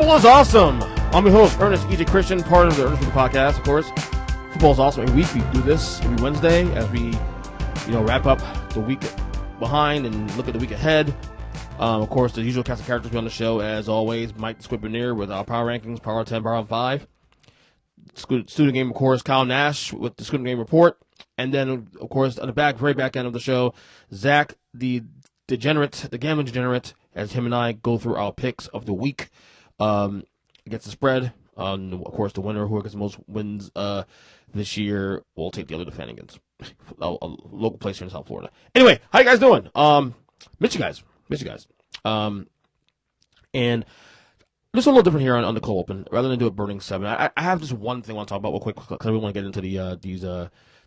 Football is awesome. I'm your host, Ernest E.J. Christian, part of the Earnestly podcast, of course. Football is awesome. Every week we do this every Wednesday as we, wrap up the week behind and look at the week ahead. Of course, the usual cast of characters on the show, as always, Mike the Squid Bernier with our power rankings, power 10, power 5. Student game, of course, Kyle Nash with the student game report. And then, of course, on the very back end of the show, Zach, the Degenerate, the gambling degenerate, as him and I go through our picks of the week. Against the spread. Of course, the winner who gets the most wins this year will take the other defending against a local place here in South Florida. Anyway, how you guys doing? Miss you guys. And this is a little different here on the cold open. Rather than do it burning 7, I have just one thing I want to talk about real quick because I really want to get into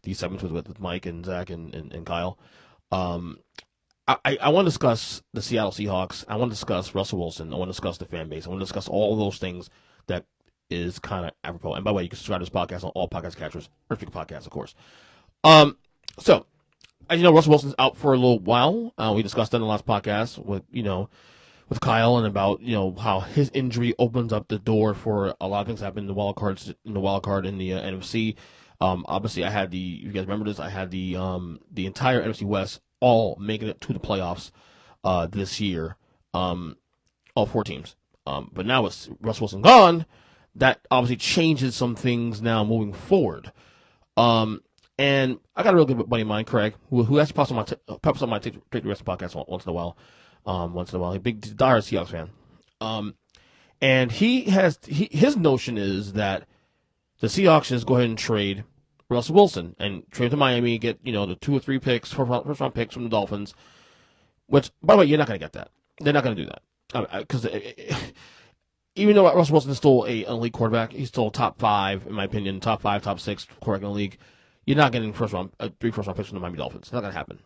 these segments with Mike and Zach and Kyle. I want to discuss the Seattle Seahawks. I want to discuss Russell Wilson. I want to discuss the fan base. I want to discuss all of those things that is kind of apropos. And by the way, you can subscribe to this podcast on all podcast catchers, Earthly Podcast, of course. So, as you know, Russell Wilson's out for a little while. We discussed that in the last podcast with Kyle and about how his injury opens up the door for a lot of things that happen in the wild card in the NFC. Obviously, I had you guys remember this? I had the entire NFC West all making it to the playoffs this year, all 4 teams. But now with Russell Wilson gone, that obviously changes some things now moving forward. And I got a real good buddy of mine, Craig, who actually pops on my Take the Rest podcast once in a while. He's a big diehard Seahawks fan. And his notion is that the Seahawks just go ahead and trade Russell Wilson and trade to Miami, get the 2 or 3 picks, first round picks from the Dolphins. Which, by the way, you're not going to get that. They're not going to do that because even though Russell Wilson is still an elite quarterback, he's still top 5 in my opinion, top 5, top 6 quarterback in the league. You're not getting 3 first round picks from the Miami Dolphins. It's not going to happen.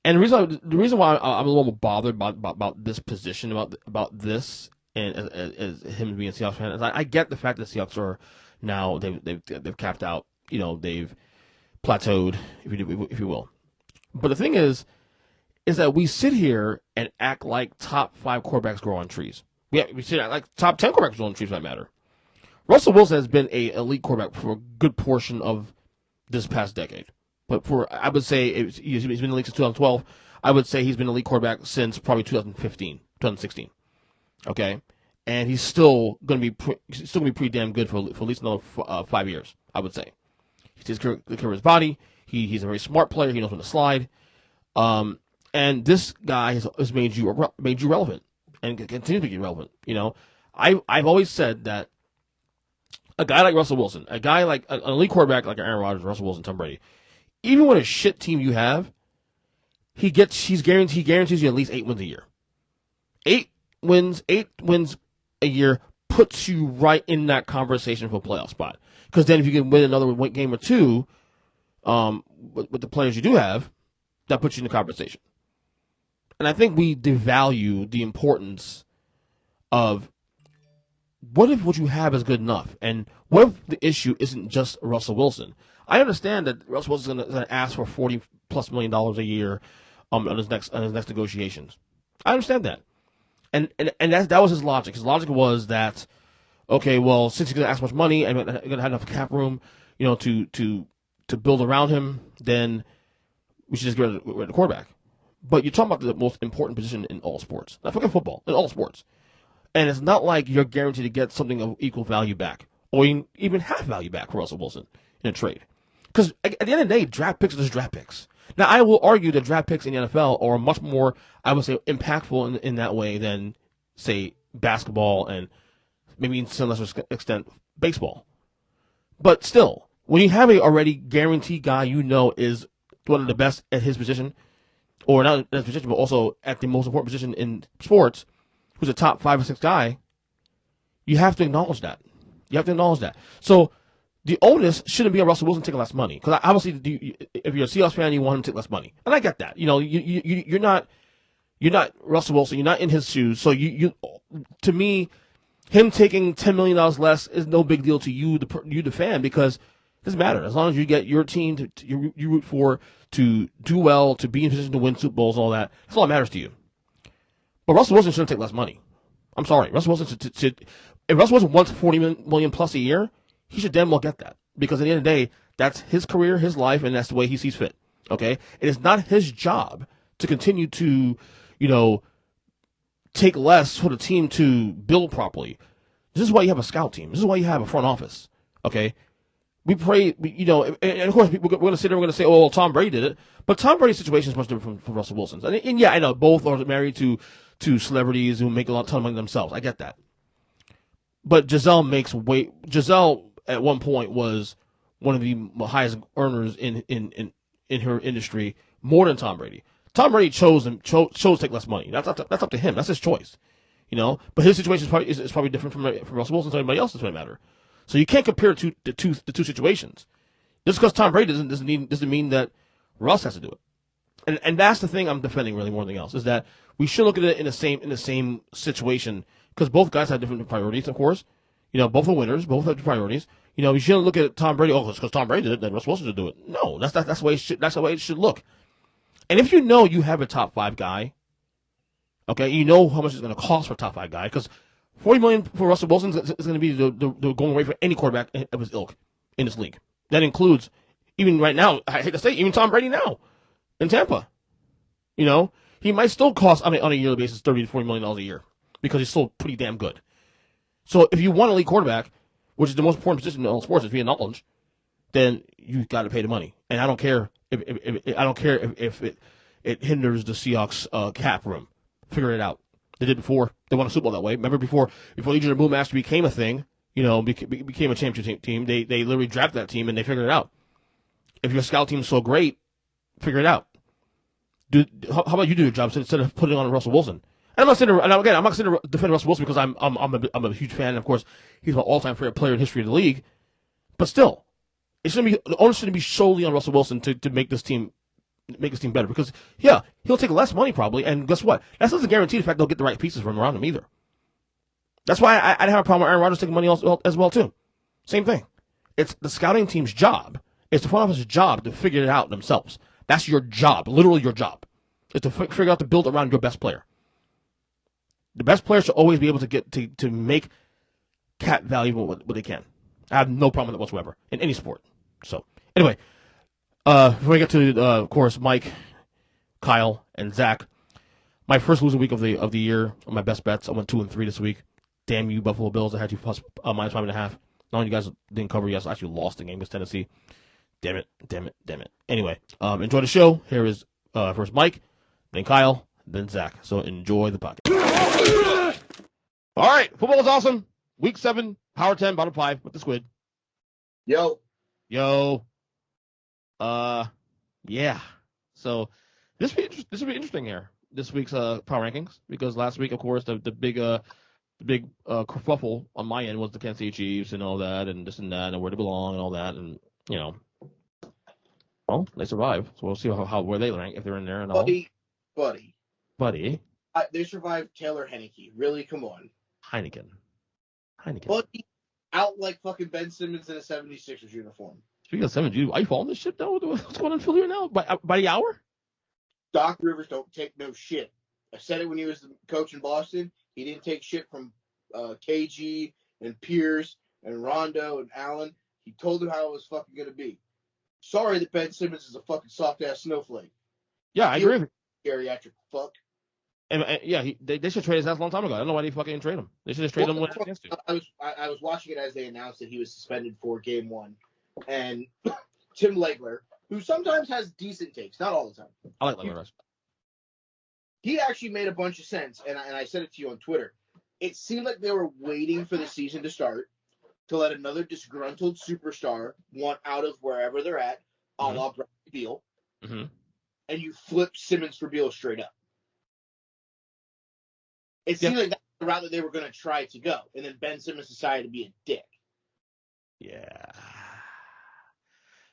And the reason why I'm a little more bothered about this position about this and as him being a Seahawks fan is I get the fact that the Seahawks are now they've capped out. They've plateaued, if you will. But the thing is that we sit here and act like top 5 quarterbacks grow on trees. We sit like top 10 quarterbacks grow on trees, for that matter. Russell Wilson has been an elite quarterback for a good portion of this past decade. But I would say he's been in the league since 2012. I would say he's been an elite quarterback since probably 2016. Okay, and he's still going to be pretty damn good for at least another 5 years. I would say. He takes care of his body. He's a very smart player. He knows when to slide. And this guy has made you relevant and continues to be relevant. I've always said that a guy like Russell Wilson, a guy like an elite quarterback like Aaron Rodgers, Russell Wilson, Tom Brady, even with a shit team you have, he guarantees you at least 8 wins a year. 8 wins a year puts you right in that conversation for a playoff spot. Because then if you can win another game or 2 with the players you do have, that puts you in the conversation. And I think we devalue the importance of what if what you have is good enough? And what if the issue isn't just Russell Wilson? I understand that Russell Wilson is going to ask for $40+ million a year on his next negotiations. I understand that. And that was his logic. His logic was that, okay, well, since he's going to ask much money and going to have enough cap room, to build around him, then we should just get rid of the quarterback. But you're talking about the most important position in all sports. Not forget football, in all sports. And it's not like you're guaranteed to get something of equal value back, or even half value back for Russell Wilson in a trade. Because at the end of the day, draft picks are just draft picks. Now, I will argue that draft picks in the NFL are much more, I would say, impactful in that way than, say, basketball and maybe to a lesser extent, baseball. But still, when you have a already guaranteed guy is one of the best at his position, or not at his position, but also at the most important position in sports, who's a top 5 or 6 guy, you have to acknowledge that. So the onus shouldn't be on Russell Wilson taking less money. Because obviously, if you're a Seahawks fan, you want him to take less money. And I get that. You're not Russell Wilson. You're not in his shoes. So to me, him taking $10 million less is no big deal to you, the fan, because it doesn't matter. As long as you get your team you root for to do well, to be in position to win Super Bowls and all that, that's all that matters to you. But Russell Wilson shouldn't take less money. I'm sorry. Russell Wilson if Russell Wilson wants $40 million plus a year, he should damn well get that. Because at the end of the day, that's his career, his life, and that's the way he sees fit. Okay? It is not his job to continue to, take less for the team to build properly. This is why you have a scout team. This is why you have a front office. Okay? We pray, and of course, we're going to sit there and we're going to say, oh, well, Tom Brady did it. But Tom Brady's situation is much different from Russell Wilson's. And yeah, I know both are married to celebrities who make a ton of money themselves. I get that. But Giselle at one point was one of the highest earners in her industry, more than Tom Brady. Tom Brady chose to take less money. That's up to him. That's his choice. But his situation is probably different from Russell Wilson's or anybody else's, for that matter. So you can't compare the two situations. Just because Tom Brady doesn't mean that Russ has to do it. And that's the thing I'm defending really more than anything else, is that we should look at it in the same situation, because both guys have different priorities, of course. Both are winners, both have priorities. You shouldn't look at Tom Brady, just because Tom Brady did it, then Russ Wilson should do it. No, that's the way it should look. And if you have a top 5 guy, okay, you know how much it's going to cost for a top 5 guy, because $40 million for Russell Wilson is going to be the going rate for any quarterback of his ilk in this league. That includes, even right now, I hate to say, even Tom Brady now in Tampa. He might still cost, on a yearly basis, $30 to $40 million a year, because he's still pretty damn good. So if you want a elite quarterback, which is the most important position in all sports, is being knowledge, then you got to pay the money. And I don't care if it hinders the Seahawks cap room. Figure it out. They did before. They won a Super Bowl that way. Remember before Legion of Boom Master became a thing, became a championship team, they literally drafted that team and they figured it out. If your scout team is so great, figure it out. How about you do your job instead of putting it on Russell Wilson? And I'm not saying to defend Russell Wilson because I'm a huge fan. And of course, he's my all-time favorite player in history of the league. But still, the onus shouldn't be solely on Russell Wilson to make this team better. Because yeah, he'll take less money probably, and guess what? That doesn't guarantee the fact they'll get the right pieces from around him either. That's why I didn't have a problem with Aaron Rodgers taking money as well too. Same thing. It's the scouting team's job. It's the front office's job to figure it out themselves. That's your job, literally your job, is to figure out to build around your best player. The best players should always be able to get to make cap value what they can. I have no problem with it whatsoever in any sport. So anyway, before we get to of course Mike, Kyle, and Zach, my first losing week of the year on my best bets. I went 2-3 this week. Damn you, Buffalo Bills! I had you plus minus 5.5. Not only you guys didn't cover, you guys actually lost the game against Tennessee. Damn it. Anyway, enjoy the show. Here is first Mike, then Kyle, then Zach. So enjoy the podcast. All right, football is awesome. Week 7, Power 10, bottom 5 with the Squid. Yo. Yeah. So this will be interesting here. This week's power rankings, because last week, of course, the big kerfuffle on my end was the Kansas City Chiefs and all that, and this and that, and where they belong and all that, and well, they survived. So we'll see where they rank, if they're in there and all. Buddy. They survived Taylor Heineke. Really, come on. Heineken. Buddy, out like fucking Ben Simmons in a 76ers uniform. Speaking of 7G, are you following this shit though? What's going on in Philly right now? By the hour? Doc Rivers don't take no shit. I said it when he was the coach in Boston. He didn't take shit from KG and Pierce and Rondo and Allen. He told them how it was fucking going to be. Sorry that Ben Simmons is a fucking soft-ass snowflake. Yeah, I agree. Geriatric fuck. And yeah, they should trade his ass a long time ago. I don't know why they fucking didn't trade him. They should just trade him when they chance to. I was watching it as they announced that he was suspended for Game 1. And Tim Legler, who sometimes has decent takes, not all the time. I like Legler. He actually made a bunch of sense, and I said it to you on Twitter. It seemed like they were waiting for the season to start to let another disgruntled superstar want out of wherever they're at, a la Bradley Beal, and you flip Simmons for Beal straight up. It seemed like that's the route that they were going to try to go, and then Ben Simmons decided to be a dick. Yeah.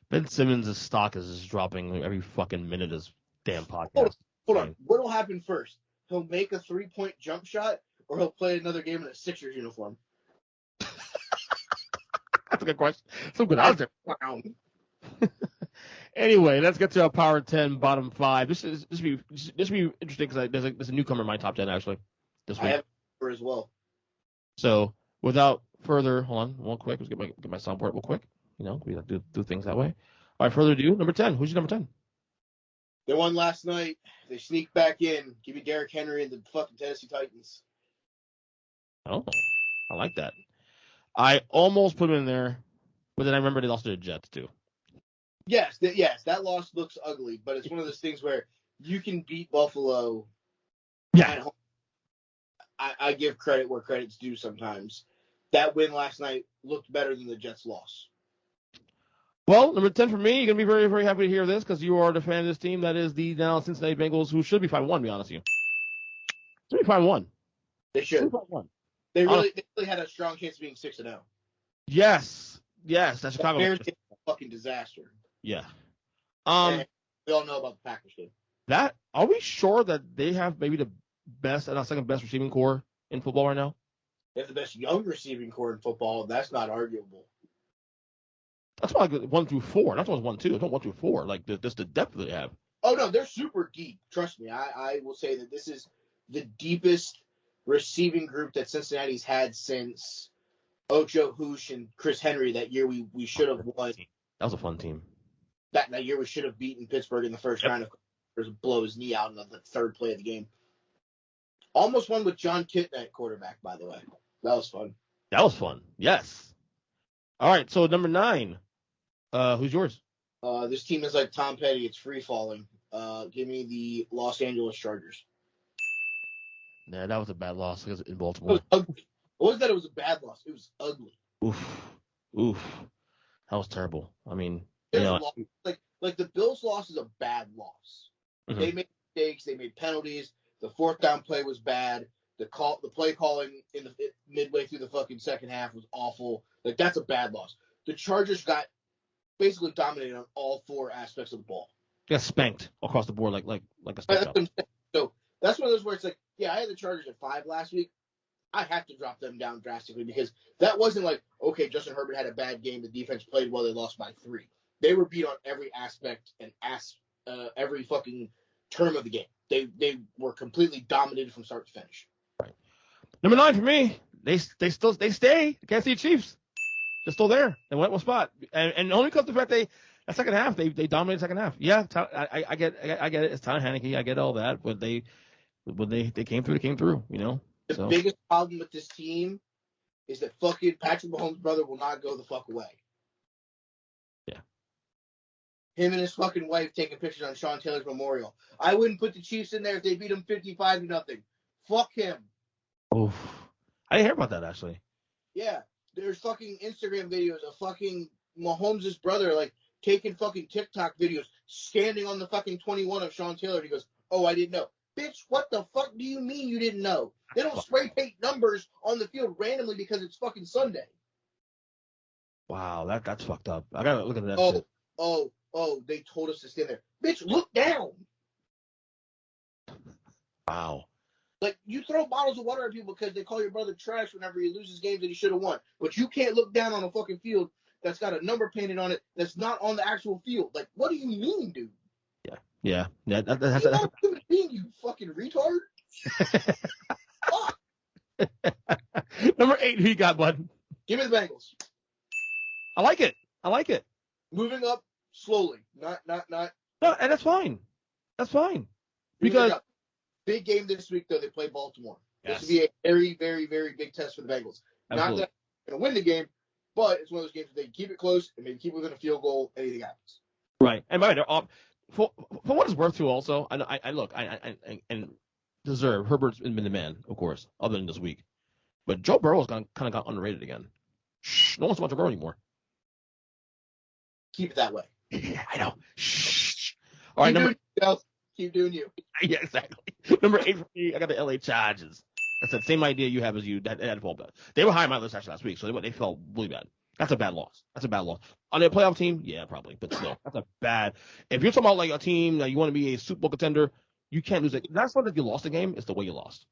Ben Simmons' stock is just dropping every fucking minute of this damn podcast. Hold on. What will happen first? He'll make a 3-point jump shot, or he'll play another game in a Sixers uniform? That's a good question. Some good answer. Wow. Anyway, let's get to our Power 10 bottom 5. This will be interesting because there's a newcomer in my top 10 actually this week. I have her as well. So without further, hold on, one quick. Let's get my soundboard real quick. We like to do things that way. All right, further ado, number 10. Who's your number 10? They won last night. They sneaked back in. Give me Derrick Henry and the fucking Tennessee Titans. Oh, I like that. I almost put him in there, but then I remember they lost to the Jets too. Yes, that loss looks ugly, but it's one of those things where you can beat Buffalo at home. I give credit where credit's due sometimes. That win last night looked better than the Jets' loss. Well, number 10 for me, you're going to be very, very happy to hear this because you are the fan of this team that is the now Cincinnati Bengals, who should be 5-1, to be honest with you. Should be 5-1. They should. 5-1. They really had a strong chance of being 6-0. Yes, that's Chicago. Bears game was a fucking disaster. Yeah. And we all know about the Packers game. Are we sure that they have maybe the best and second best receiving core in football right now? They have the best young receiving core in football. That's not arguable. That's why 1 through 4. Not 1, 2. It's not 1 through 4. Like just the depth they have. Oh no, they're super deep. Trust me. I will say that this is the deepest receiving group that Cincinnati's had since Ocho Hoosh and Chris Henry. That year we should have won. That was a fun team. That year we should have beaten Pittsburgh in the first round. Of course, blow his knee out in the third play of the game. Almost won with John Kitna at quarterback, by the way. That was fun. Yes. All right, so number 9. Who's yours? This team is like Tom Petty. It's free falling. Give me the Los Angeles Chargers. Nah, that was a bad loss because in Baltimore. It was ugly. It wasn't that it was a bad loss. It was ugly. Oof. That was terrible. I mean, like the Bills' loss is a bad loss. Mm-hmm. They made mistakes. They made penalties. The fourth down play was bad. The play calling midway through the fucking second half was awful. Like that's a bad loss. The Chargers got basically dominated on all 4 aspects of the ball. Got spanked across the board like a spank. So that's one of those where it's like, yeah, I had the Chargers at 5 last week. I have to drop them down drastically because that wasn't like, okay, Justin Herbert had a bad game. The defense played well. They lost by 3. They were beat on every aspect and every fucking term of the game. They were completely dominated from start to finish. Right. Number 9 for me. They stay. The Kansas City Chiefs. They're still there. They went one spot, and only because of the fact that second half they dominated second half. Yeah, I get it. It's Tom Heineke. I get all that, but they came through. They came through. The biggest problem with this team is that fucking Patrick Mahomes' brother will not go the fuck away. Yeah. Him and his fucking wife taking pictures on Sean Taylor's memorial. I wouldn't put the Chiefs in there if they beat him 55-0. Fuck him. Oh, I didn't hear about that actually. Yeah, there's fucking Instagram videos of fucking Mahomes' brother like taking fucking TikTok videos, standing on the fucking 21 of Sean Taylor. And he goes, "Oh, I didn't know." Bitch, what the fuck do you mean you didn't know? They don't spray paint numbers on the field randomly because it's fucking Sunday. Wow, that's fucked up. I gotta look at that shit. Oh, they told us to stand there. Bitch, look down. Wow. Like, you throw bottles of water at people because they call your brother trash whenever he loses games that he should have won. But you can't look down on a fucking field that's got a number painted on it that's not on the actual field. Like, what do you mean, dude? Yeah. That's not human being, you fucking retard. Fuck. Number 8, who you got, bud? Give me the Bengals. I like it. Moving up slowly. Not. No, and that's fine. Because big game this week, though. They play Baltimore. Yes. This would be a very, very, very big test for the Bengals. Absolutely. Not that they're going to win the game, but it's one of those games where they keep it close and maybe keep within a field goal. Anything happens. Right. And by the way, for what it's worth, too. Also, I look, and deserve Herbert's been the man, of course, other than this week. But Joe Burrow's kind of got underrated again. Shh, no one's about Joe Burrow anymore. Keep it that way. Yeah, I know. Shh. All right, keep doing you. Yeah, exactly. Number 8 for me, I got the LA Chargers. That's the same idea you have as you. That had fall bad. They were high on my list actually last week, so they felt really bad. That's a bad loss. On their playoff team, yeah, probably, but still, that's a bad. If you're talking about like a team that you want to be a Super Bowl contender, you can't lose it. That's not that you lost the game; it's the way you lost.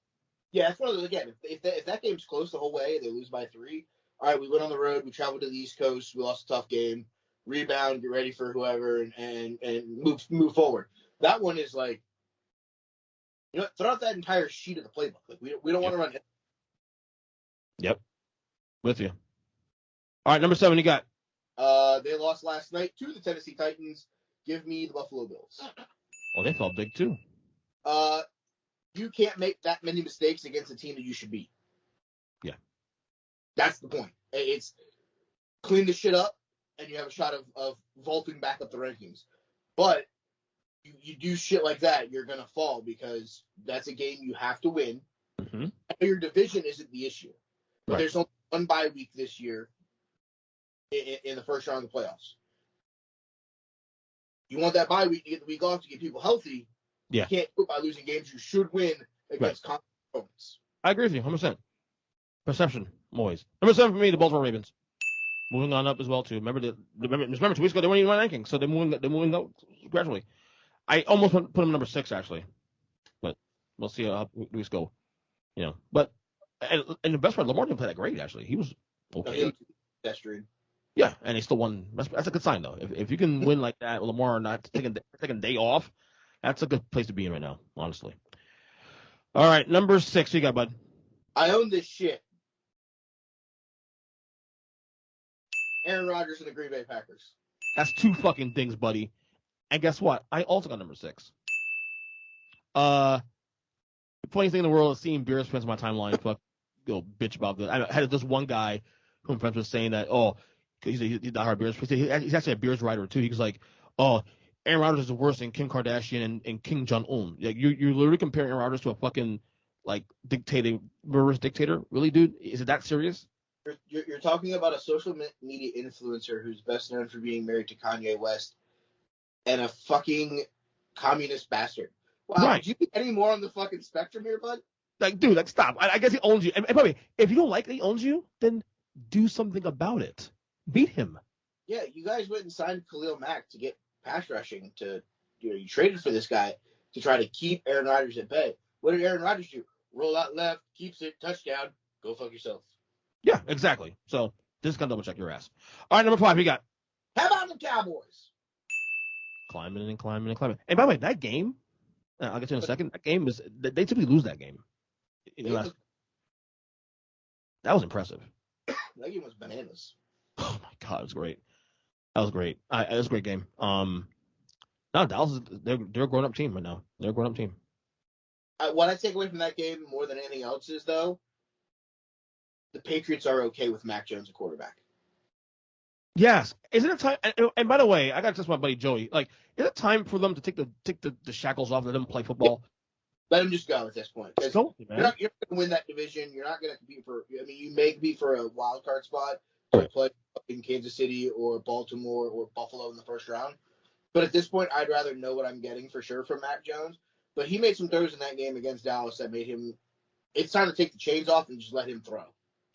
Yeah, that's one of those. Again, if that game's close the whole way, they lose by 3. All right, we went on the road, we traveled to the East Coast, we lost a tough game. Rebound, get ready for whoever, and move forward. That one is like, throw out that entire sheet of the playbook. Like we don't want to run it. Yep. With you. All right, number 7, you got? They lost last night to the Tennessee Titans. Give me the Buffalo Bills. Oh, they felt big too. You can't make that many mistakes against a team that you should beat. Yeah. That's the point. It's clean the shit up, and you have a shot of vaulting back up the rankings. But you do shit like that, you're going to fall because that's a game you have to win. Mm-hmm. Your division isn't the issue. But Right. there's only one bye week this year in the first round of the playoffs. You want that bye week to get the week off to get people healthy. Yeah. You can't do it by losing games you should win against confident opponents. I agree with you, 100%. Perception, always. Number 7 for me, the Baltimore Ravens. Moving on up as well too. Remember 2 weeks ago they weren't even in my rankings, so they're moving up gradually. I almost put them number 6 actually, but we'll see how weeks go. You know, but and the best part, Lamar didn't play that great actually. He was okay. Pedestrian. Yeah, and he still won. That's a good sign though. If you can win like that, Lamar not taking a day off, that's a good place to be in right now, honestly. All right, number 6, you got, bud. I own this shit. Aaron Rodgers and the Green Bay Packers. That's 2 fucking things, buddy. And guess what? I also got number 6. The funny thing in the world is seeing Bears fans on my timeline go bitch about this. I had this one guy who I'm friends with saying that, he's not hard Bears. He's actually a Bears writer too. He was like, Aaron Rodgers is worse than Kim Kardashian and Kim Jong-un. Like, you're literally comparing Aaron Rodgers to a fucking like murderous dictator. Really, dude? Is it that serious? You're talking about a social media influencer who's best known for being married to Kanye West and a fucking communist bastard. Wow, Right. Did you get any more on the fucking spectrum here, bud? Like, dude, like, stop. I guess he owns you. And by the way, if you don't like that he owns you, then do something about it. Beat him. Yeah, you guys went and signed Khalil Mack to get pass rushing you traded for this guy to try to keep Aaron Rodgers at bay. What did Aaron Rodgers do? Roll out left, keeps it, touchdown, go fuck yourself. Yeah, exactly. So just gonna double check your ass. All right, number 5, you got? How about the Cowboys? Climbing and climbing and climbing. And by the way, that game, I'll get to in a second. That game they typically lose that game. That was impressive. That game was bananas. Oh my god, it was great. That was great. It was a great game. No, Dallas they're a grown up team right now. They're a grown up team. What I take away from that game more than anything else is though, the Patriots are okay with Mac Jones at quarterback. Yes. Isn't it time? And by the way, I got to test my buddy Joey. Like, is it time for them to take the shackles off and let them play football? Let him just go at this point. So, you're not going to win that division. You're not going to compete for. I mean, you may compete for a wild card spot to play in Kansas City or Baltimore or Buffalo in the first round. But at this point, I'd rather know what I'm getting for sure from Mac Jones. But he made some throws in that game against Dallas that made him. It's time to take the chains off and just let him throw.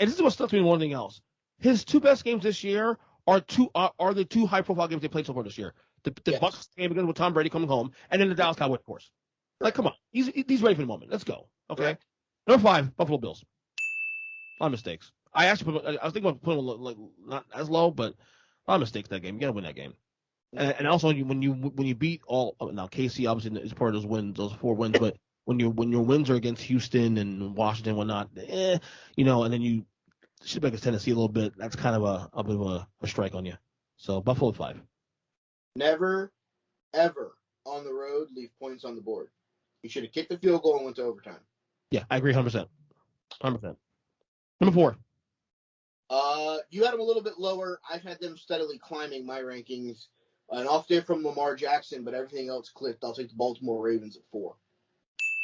And this is what stuck to me more than anything else. His 2 best games this year are the 2 high profile games they played so far this year. The yes. Bucs game against with Tom Brady coming home, and then the Dallas Cowboys, of course. Like, come on, he's ready for the moment. Let's go. Okay. Right. Number 5, Buffalo Bills. A lot of mistakes. I was thinking about putting them like not as low, but a lot of mistakes that game. You gotta win that game. And also when you beat all now KC obviously is part of those wins, those 4 wins, but when your wins are against Houston and Washington and whatnot, and then you should be against Tennessee a little bit. That's kind of a bit of a strike on you. So Buffalo 5. Never, ever on the road leave points on the board. You should have kicked the field goal and went to overtime. Yeah, I agree 100%. 100%. Number 4. You had them a little bit lower. I've had them steadily climbing my rankings. An off day from Lamar Jackson, but everything else clicked. I'll take the Baltimore Ravens at 4.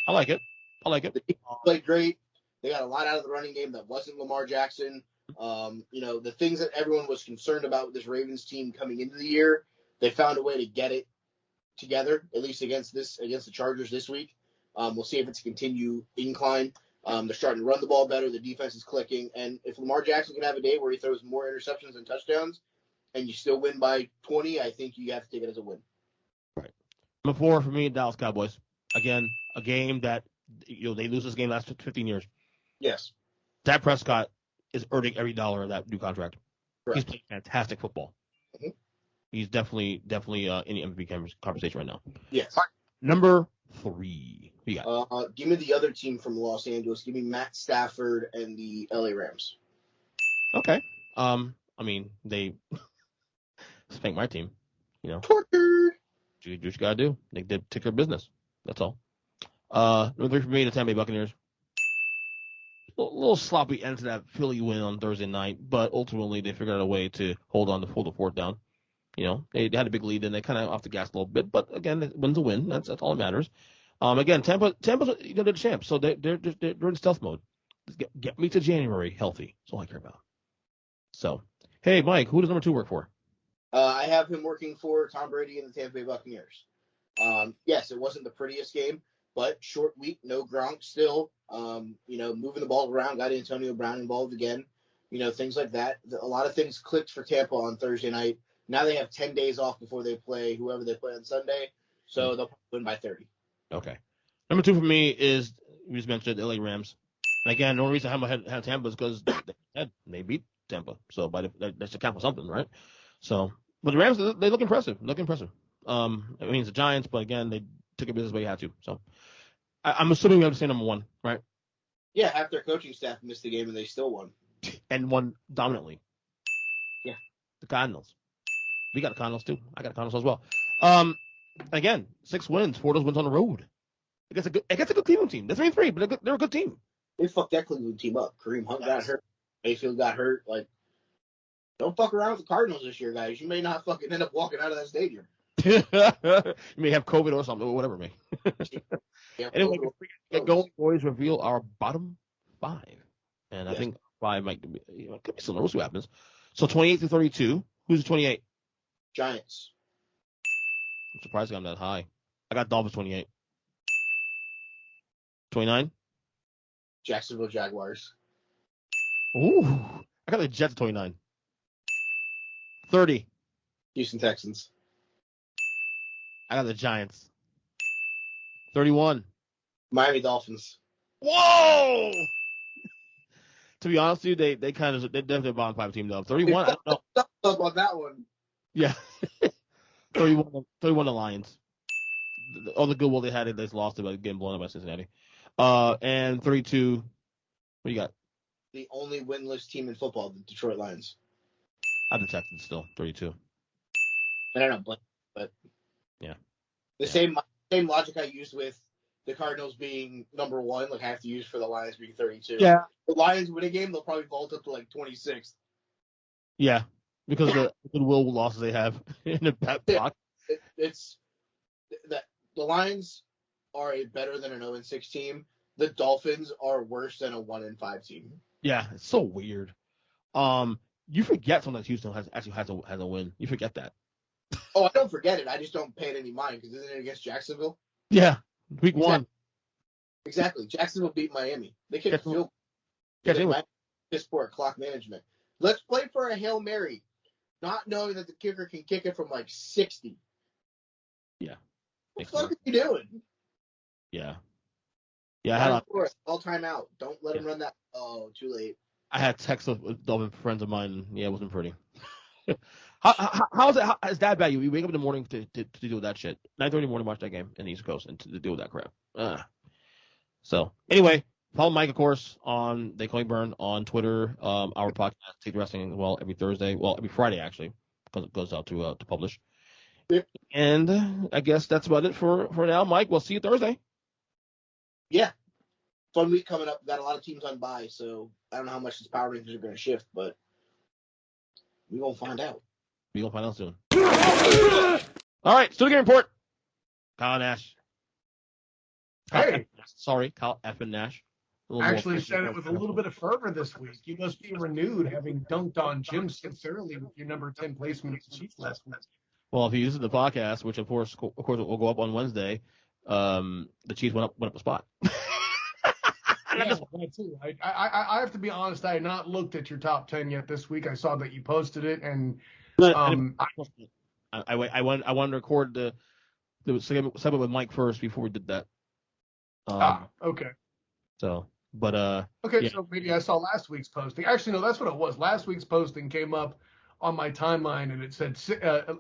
I like it. They played great. They got a lot out of the running game that wasn't Lamar Jackson. The things that everyone was concerned about with this Ravens team coming into the year, they found a way to get it together, at least against the Chargers this week. We'll see if it's a continued incline. They're starting to run the ball better. The defense is clicking. And if Lamar Jackson can have a day where he throws more interceptions than touchdowns and you still win by 20, I think you have to take it as a win. Right. Number 4 for me, Dallas Cowboys. Again, a game that they lose this game last 15 years. Yes. Dak Prescott is earning every dollar of that new contract. Correct. He's playing fantastic football. Mm-hmm. He's definitely in the MVP conversation right now. Yes. Number 3. Who you got? Give me the other team from Los Angeles. Give me Matt Stafford and the LA Rams. Okay. I mean, they spanked my team. Tortured. Do what you gotta do. They did take care of business. That's all. Number 3 for me, the Tampa Bay Buccaneers. A little sloppy end to that Philly win on Thursday night, but ultimately they figured out a way to hold the fort down. They had a big lead and they kind of off the gas a little bit, but again, win's a win. That's all that matters. Again, Tampa's they're the champs, so they're in stealth mode. Get me to January healthy. That's all I care about. So, hey, Mike, who does number 2 work for? I have him working for Tom Brady and the Tampa Bay Buccaneers. Yes, it wasn't the prettiest game, but short week, no Gronk still. Moving the ball around, got Antonio Brown involved again. Things like that. A lot of things clicked for Tampa on Thursday night. Now they have 10 days off before they play whoever they play on Sunday, so they'll win by 30. Okay. Number 2 for me is, we just mentioned, the LA Rams. And again, the only reason I have Tampa is because they beat Tampa, so that should count for something, right? So, but the Rams, they look impressive. It means the Giants, but again, they took a business way you had to. So, I'm assuming we have to say number 1, right? Yeah, half their coaching staff missed the game and they still won. And won dominantly. Yeah. The Cardinals. We got the Cardinals too. I got the Cardinals as well. Again, 6 wins, 4 of those wins on the road. Against a good Cleveland team. They're 3-3, but they're a good team. They fucked that Cleveland team up. Kareem Hunt got hurt. Mayfield got hurt. Like, don't fuck around with the Cardinals this year, guys. You may not fucking end up walking out of that stadium. You may have COVID or something, or whatever, man. Anyway, get going, boys. Reveal our bottom 5, and I think 5 might be, could be similar. We'll see what happens. So 28 through 32. Who's the 28? Giants. I'm surprised I'm that high. I got Dolphins 28. 29. Jacksonville Jaguars. Ooh, I got the Jets at 29. 30. Houston Texans. I got the Giants. 31. Miami Dolphins. Whoa! To be honest with you, they definitely a bottom 5 team though. 31. I don't know about that one. Yeah. 31 the Lions. All the goodwill they had, they lost it by getting blown up by Cincinnati. And 32. What do you got? The only winless team in football, the Detroit Lions. I have the Texans still, 32. I don't know, but yeah. The same logic I used with the Cardinals being number 1, like I have to use for the Lions being 32. Yeah. The Lions win a game, they'll probably vault up to like 26th. Yeah, because of the goodwill losses they have in the back block. It's that the Lions are better than an 0-6 team. The Dolphins are worse than a 1-5 team. Yeah, it's so weird. You forget sometimes Houston has a win. You forget that. Oh, I don't forget it. I just don't pay it any mind because isn't it against Jacksonville? Yeah, week 1. Exactly. Jacksonville beat Miami. They kicked the field. Piss poor clock management. Let's play for a Hail Mary, not knowing that the kicker can kick it from like 60. Yeah. What the fuck are you doing? Yeah. Yeah, I had all time out. Don't let him run that. Oh, too late. I had texts with Dolphin friends of mine. Yeah, it wasn't pretty. How is it? How is that bad? You wake up in the morning to deal with that shit. 9:30 in the morning, watch that game in the East Coast and to deal with that crap. So anyway, follow Mike, of course, on They Call Me Burn on Twitter. Our podcast, Take the Wrestling, as well, every Thursday. Well, every Friday actually, because it goes out to publish. Yeah. And I guess that's about it for now, Mike. We'll see you Thursday. Yeah. Fun week coming up. Got a lot of teams on bye, so I don't know how much these power rankings are going to shift, but we're going to find out. We're going to find out soon. All right, still game report. Kyle Nash. Hey. Sorry, Kyle effing Nash. Actually said it with a little bit of fervor this week. You must be renewed, having dunked on Jim sincerely with your number 10 placement at the Chiefs last week. Well, if you listen to the podcast, which of course will go up on Wednesday, the Chiefs went up a spot. Yeah, that too. I have to be honest. I had not looked at your top 10 yet this week. I saw that you posted it, and I wanted to record the segment with Mike first before we did that. Okay. So, but okay, yeah. So maybe I saw last week's posting. Actually, no, that's what it was. Last week's posting came up on my timeline, and it said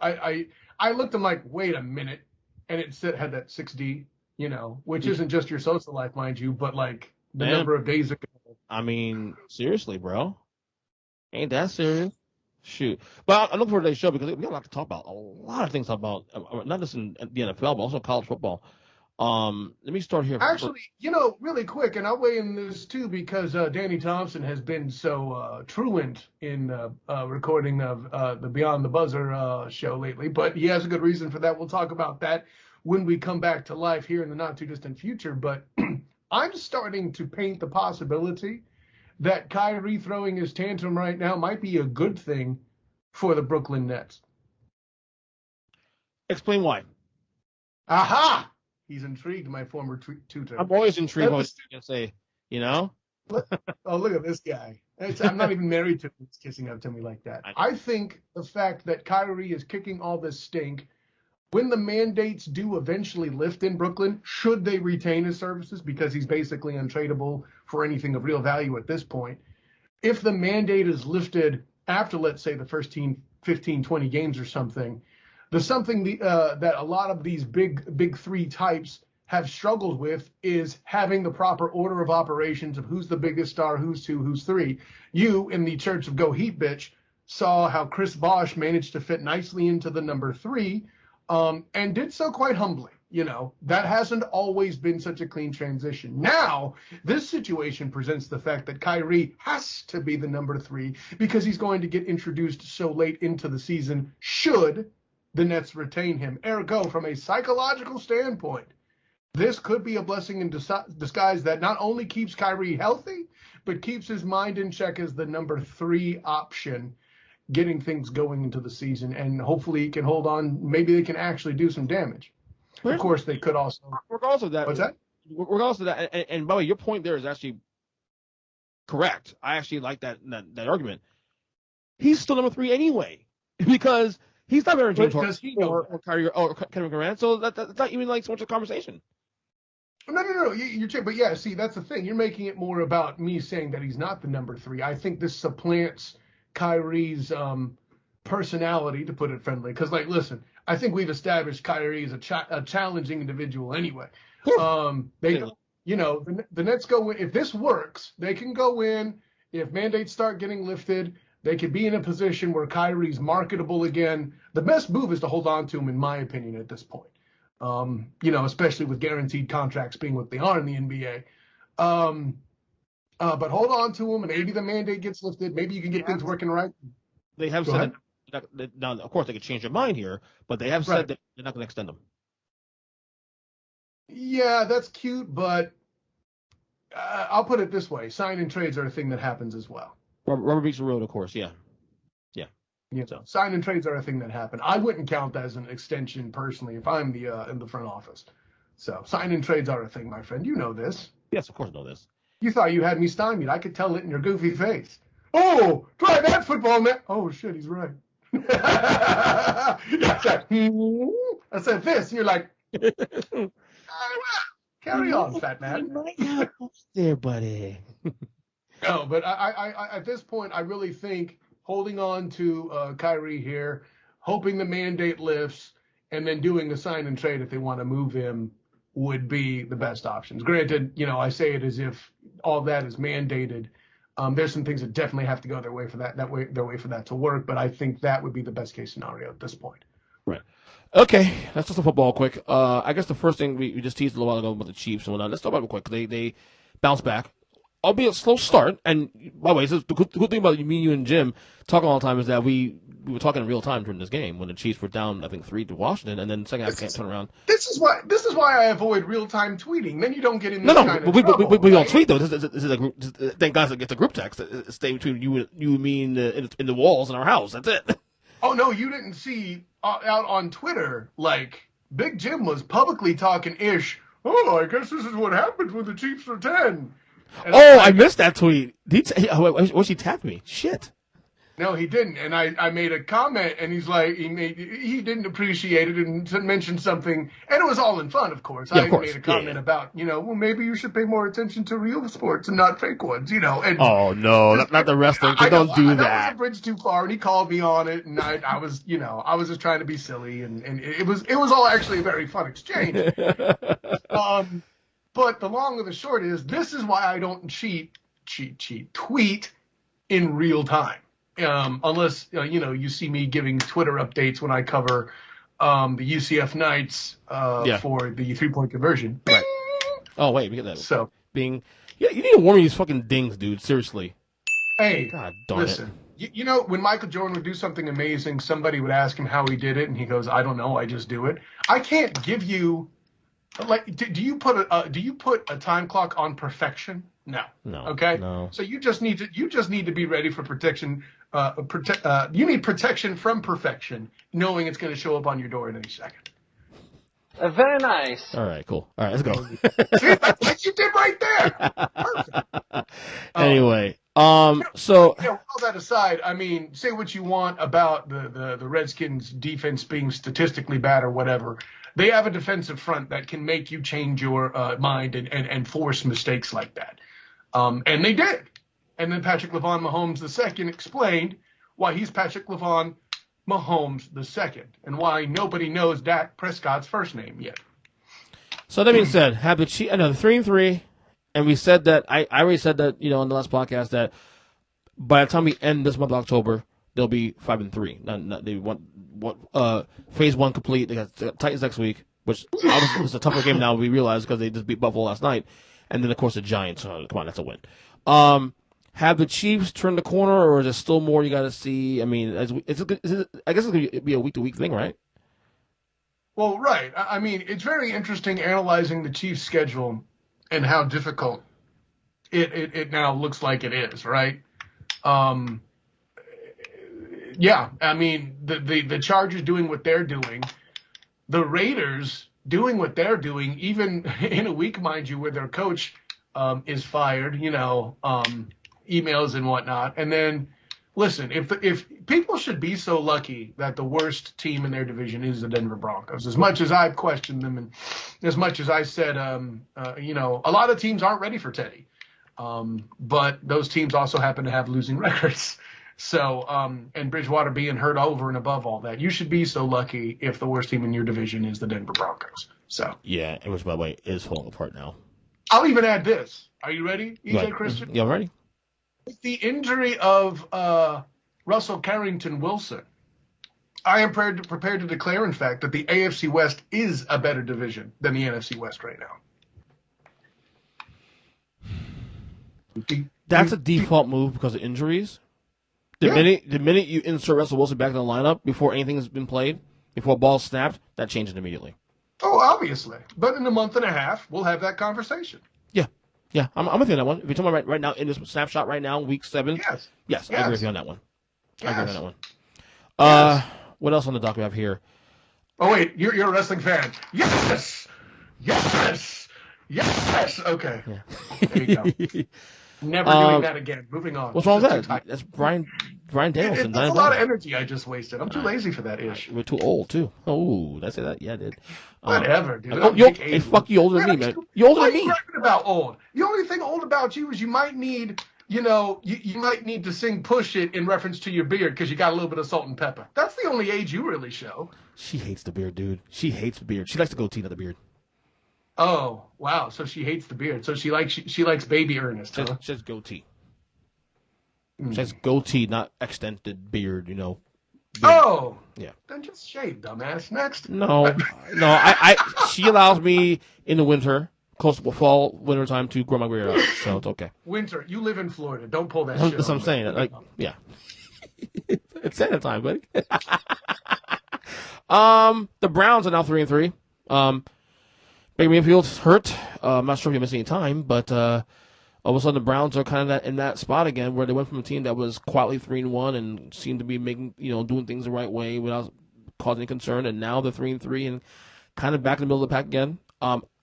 I looked. I'm like, wait a minute, and it had that 6D. which isn't just your social life, mind you, but like the Man. number of days ago. I mean, seriously, bro. Ain't that serious? Shoot. But I'm looking forward to today's show because we got a lot to talk about. A lot of things to talk about, not just in the NFL, but also college football. Let me start here. Actually, really quick, and I'll weigh in this too because Danny Thompson has been so truant in recording of the Beyond the Buzzer show lately, but he has a good reason for that. We'll talk about that when we come back to life here in the not too distant future. But I'm starting to paint the possibility that Kyrie throwing his tantrum right now might be a good thing for the Brooklyn Nets. Explain why. Aha! He's intrigued, my former tutor. I'm always intrigued what you're going to say, Oh, look at this guy. I'm not even married to him. He's kissing up to me like that. I think the fact that Kyrie is kicking all this stink, when the mandates do eventually lift in Brooklyn, should they retain his services because he's basically untradeable for anything of real value at this point, if the mandate is lifted after, let's say, the first 15, 20 games or something, that a lot of these big three types have struggled with is having the proper order of operations of who's the biggest star, who's two, who's three. You, in the Church of Go Heat Bitch, saw how Chris Bosh managed to fit nicely into the number 3, and did so quite humbly. That hasn't always been such a clean transition. Now, this situation presents the fact that Kyrie has to be the number 3 because he's going to get introduced so late into the season should the Nets retain him. Ergo, from a psychological standpoint, this could be a blessing in disguise that not only keeps Kyrie healthy, but keeps his mind in check as the number 3 option, getting things going into the season. And hopefully he can hold on. Maybe they can actually do some damage. Of course, they could also. Regardless of that. What's that? Regardless of that. And by the way, your point there is actually correct. I actually like that argument. He's still number 3 anyway because he's not better than James Harden or Kyrie or Kevin Durant. So that's not even like so much a conversation. No. You're but yeah, see, that's the thing. You're making it more about me saying that he's not the number 3. I think this supplants Kyrie's personality, to put it friendly. Because, listen, I think we've established Kyrie as a challenging individual anyway. The Nets go in. If this works, they can go in. If mandates start getting lifted, they could be in a position where Kyrie's marketable again. The best move is to hold on to him, in my opinion, at this point. Especially with guaranteed contracts being what they are in the NBA. But hold on to him, and maybe the mandate gets lifted. Maybe you can get things working right. They have said that, now, of course, they could change their mind here, but they have said that they're not going to extend them. Yeah, that's cute, but I'll put it this way. Sign and trades are a thing that happens as well. Rubber meets the road, of course, yeah. So sign and trades are a thing that happen. I wouldn't count that as an extension personally if I'm in the front office. So sign and trades are a thing, my friend. You know this. Yes, of course I know this. You thought you had me stymied. I could tell it in your goofy face. Oh, try that football, man. Oh, shit, he's right. I said this, and you're like, carry on, fat man. There, buddy. No, but I at this point, I really think holding on to Kyrie here, hoping the mandate lifts, and then doing the sign and trade if they want to move him would be the best options. Granted, I say it as if all that is mandated. There's some things that definitely have to go their way for that to work, but I think that would be the best case scenario at this point. Right. Okay, that's just the football quick. I guess the first thing we just teased a little while ago about the Chiefs and whatnot. Let's talk about it real quick. They bounce back. Albeit a slow start, and by the way, the good thing about me, you, and Jim talking all the time is that we were talking in real time during this game when the Chiefs were down, I think 3 to Washington, and then second half can't turn around. This is why I avoid real time tweeting. Then you don't get in this kind of trouble. We right? don't tweet though. This is a group. Thank God it's a group text. Stay between you, me, in the walls in our house. That's it. Oh no, you didn't see out on Twitter Big Jim was publicly talking ish. Oh, I guess this is what happens when the Chiefs are 10. I missed that tweet. He tapped me. Shit. No, he didn't. And I made a comment, and he's like, he didn't appreciate it and mentioned something, and it was all in fun, of course. Yeah, I of course. made a comment about, well, maybe you should pay more attention to real sports and not fake ones, And Oh no, not the wrestling. Don't do that was that. a bridge too far, and he called me on it, and I was, I was just trying to be silly, and it was all actually a very fun exchange. But the long of the short is, this is why I don't tweet in real time. Unless you see me giving Twitter updates when I cover the UCF Knights for the 3-point conversion. Right. Oh wait, we get that. So you need to warn me these fucking dings, dude. Seriously. Hey, God darn listen. it. When Michael Jordan would do something amazing, somebody would ask him how he did it, and he goes, "I don't know, I just do it." I can't give you do you put a time clock on perfection? No. Okay. No. So you just need to be ready for protection. You need protection from perfection, knowing it's going to show up on your door in any second. Very nice. All right, cool. All right, let's go. See, that's what you did right there. Perfect. Anyway, so all that aside, I mean, say what you want about the Redskins defense being statistically bad or whatever. They have a defensive front that can make you change your mind and force mistakes like that. And they did. And then Patrick LaVon Mahomes II explained why he's Patrick LaVon Mahomes II and why nobody knows Dak Prescott's first name yet. So that being said, have the Chiefs another 3-3, and we said that I already said that in the last podcast that by the time we end this month of October, they'll be 5-3. They want phase 1 complete. They got the Titans next week, which obviously was a tougher game now. We realized because they just beat Buffalo last night, and then of course the Giants. Come on, that's a win. Have the Chiefs turned the corner, or is there still more you got to see? I mean, I guess it's going to be a week-to-week thing, right? Well, right. I mean, it's very interesting analyzing the Chiefs' schedule and how difficult it now looks like it is, right? Yeah, I mean, the Chargers doing what they're doing, the Raiders doing what they're doing, even in a week, mind you, where their coach is fired, emails and whatnot. And then, listen, if people should be so lucky that the worst team in their division is the Denver Broncos, as much as I've questioned them and as much as I said, a lot of teams aren't ready for Teddy. But those teams also happen to have losing records. So, and Bridgewater being hurt over and above all that, you should be so lucky if the worst team in your division is the Denver Broncos. So, yeah, which, by the way, is falling apart now. I'll even add this. Are you ready, EJ Christian? Yeah, I'm ready. With the injury of Russell Carrington Wilson, I am prepared to declare, in fact, that the AFC West is a better division than the NFC West right now. That's a default move because of injuries. The minute you insert Russell Wilson back in the lineup before anything has been played, before a ball snapped, that changes immediately. Oh, obviously. But in a month and a half, we'll have that conversation. Yeah, I'm with you on that one. If you're talking about right now, in this snapshot right now, week 7, yes, I agree with you on that one. I agree on that one. What else on the doc we have here? Oh, wait, you're a wrestling fan. Yes! Okay. Yeah. There you go. Never doing that again. Moving on. What's wrong with that? That's Brian Danielson. That's a lot of energy I just wasted. I'm too lazy for that ish. We're too old, too. Oh, did I say that? Yeah, I did. Whatever, dude. Hey, fuck you, older than me, man. You're older than me. What are you talking about old? The only thing old about you is you might need, you might need to sing Push It in reference to your beard because you got a little bit of salt and pepper. That's the only age you really show. She hates the beard, dude. She hates the beard. She likes to goatee, not the beard. Oh, wow. So she hates the beard. So she likes baby Ernest, huh? She has goatee. She has goatee, not extended beard, Beard. Oh! Yeah. Then just shave, dumbass. Next. No. She allows me in the winter, close to fall, winter time, to grow my beard out, so it's okay. Winter. You live in Florida. Don't pull that shit. That's what I'm saying. Yeah. It's Santa time, buddy. The Browns are now 3-3. Baker Mayfield's hurt. I'm not sure if he missed any time, but all of a sudden the Browns are kind of in that spot again where they went from a team that was quietly 3-1 and seemed to be making, doing things the right way without causing any concern, and now they're 3-3 and kind of back in the middle of the pack again.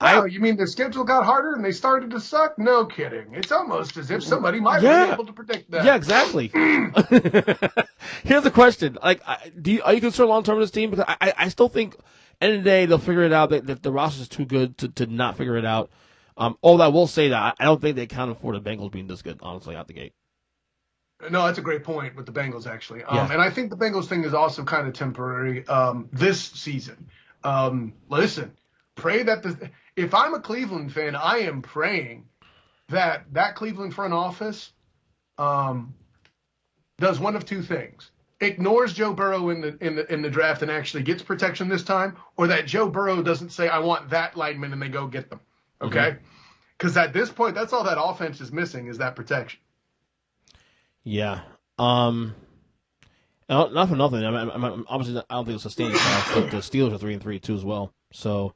Wow, you mean their schedule got harder and they started to suck? No kidding. It's almost as if somebody might have been able to predict that. Yeah, exactly. Here's the question: like, are you concerned long term with this team? Because I still think, end of the day, they'll figure it out. That the roster is too good to not figure it out. Although I will say that I don't think they can afford the Bengals being this good, honestly, out the gate. No, that's a great point with the Bengals, actually. Yeah. And I think the Bengals thing is also kind of temporary this season. Listen, pray that if I'm a Cleveland fan, I am praying that Cleveland front office does one of two things: ignores Joe Burrow in the draft and actually gets protection this time, or that Joe Burrow doesn't say, "I want that lineman," and they go get them. Okay, because at this point, that's all that offense is missing is that protection. Yeah. Not for nothing. I'm obviously, I don't think it's sustainable. But the Steelers are 3-3 too as well. So,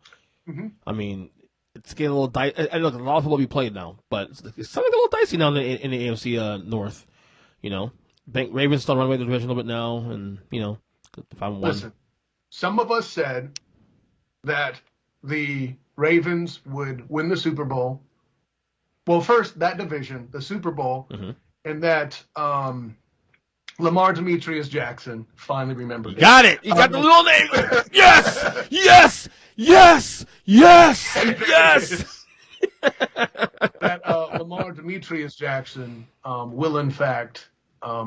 I mean, it's getting a little dicey. And look, a lot of people will be played now, but it's starting to get a little dicey now in the AFC North. You know, Ravens still run away the division a little bit now, and if I'm one. Listen, some of us said that the Ravens would win the Super Bowl. Well, first that division, the Super Bowl. And that Lamar Demetrius Jackson finally remembered it. Got it. You got the little name. Yes. Yes. Yes. Yes. Yes. That Lamar Demetrius Jackson will, in fact,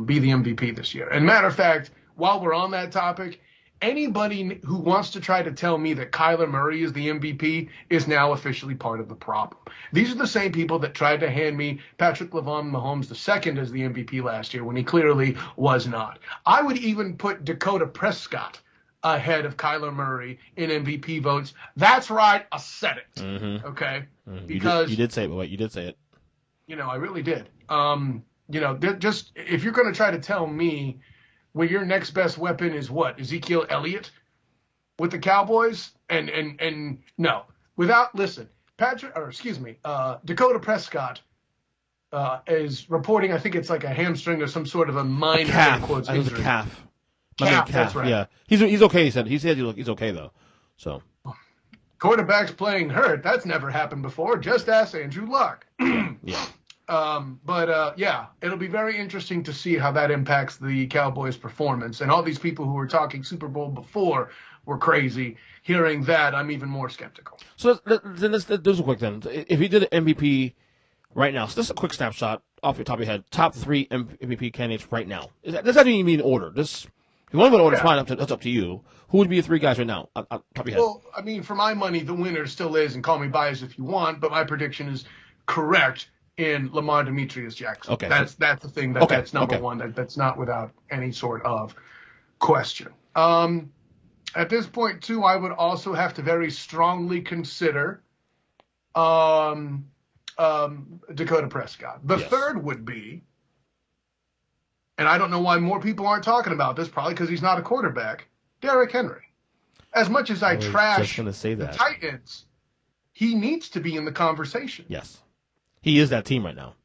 be the MVP this year. And matter of fact, while we're on that topic, anybody who wants to try to tell me that Kyler Murray is the MVP is now officially part of the problem. These are the same people that tried to hand me Patrick Mahomes II as the MVP last year when he clearly was not. I would even put Dakota Prescott ahead of Kyler Murray in MVP votes. That's right, I said it. Okay? Because you did say it, but wait, you did say it. I really did. Just if you're going to try to tell me where your next best weapon is what? Ezekiel Elliott with the Cowboys? And no. Dakota Prescott is reporting, I think it's like a hamstring or some sort of a minor calf. Quotes, I think it was a calf. Calf, that's right. Yeah. He's okay, he said. He said he's okay, though. So. Quarterbacks playing hurt. That's never happened before. Just ask Andrew Luck. Yeah. It'll be very interesting to see how that impacts the Cowboys' performance. And all these people who were talking Super Bowl before were crazy. Hearing that, I'm even more skeptical. So let's do a quick then. If you did an MVP right now, so this is a quick snapshot off your top of your head. Top 3 MVP candidates right now. Does that even mean order? If you want to go in order, fine. That's up to you. Who would be your 3 guys right now? Top of your head. Well, I mean, for my money, the winner still is, and call me biased if you want, but my prediction is correct in Lamar Demetrius Jackson. Okay. That's the thing that's number one. That's not without any sort of question. At this point, too, I would also have to very strongly consider Dakota Prescott. The third would be, and I don't know why more people aren't talking about this, probably because he's not a quarterback, Derrick Henry. As much as I trash the Titans, he needs to be in the conversation. Yes. He is that team right now.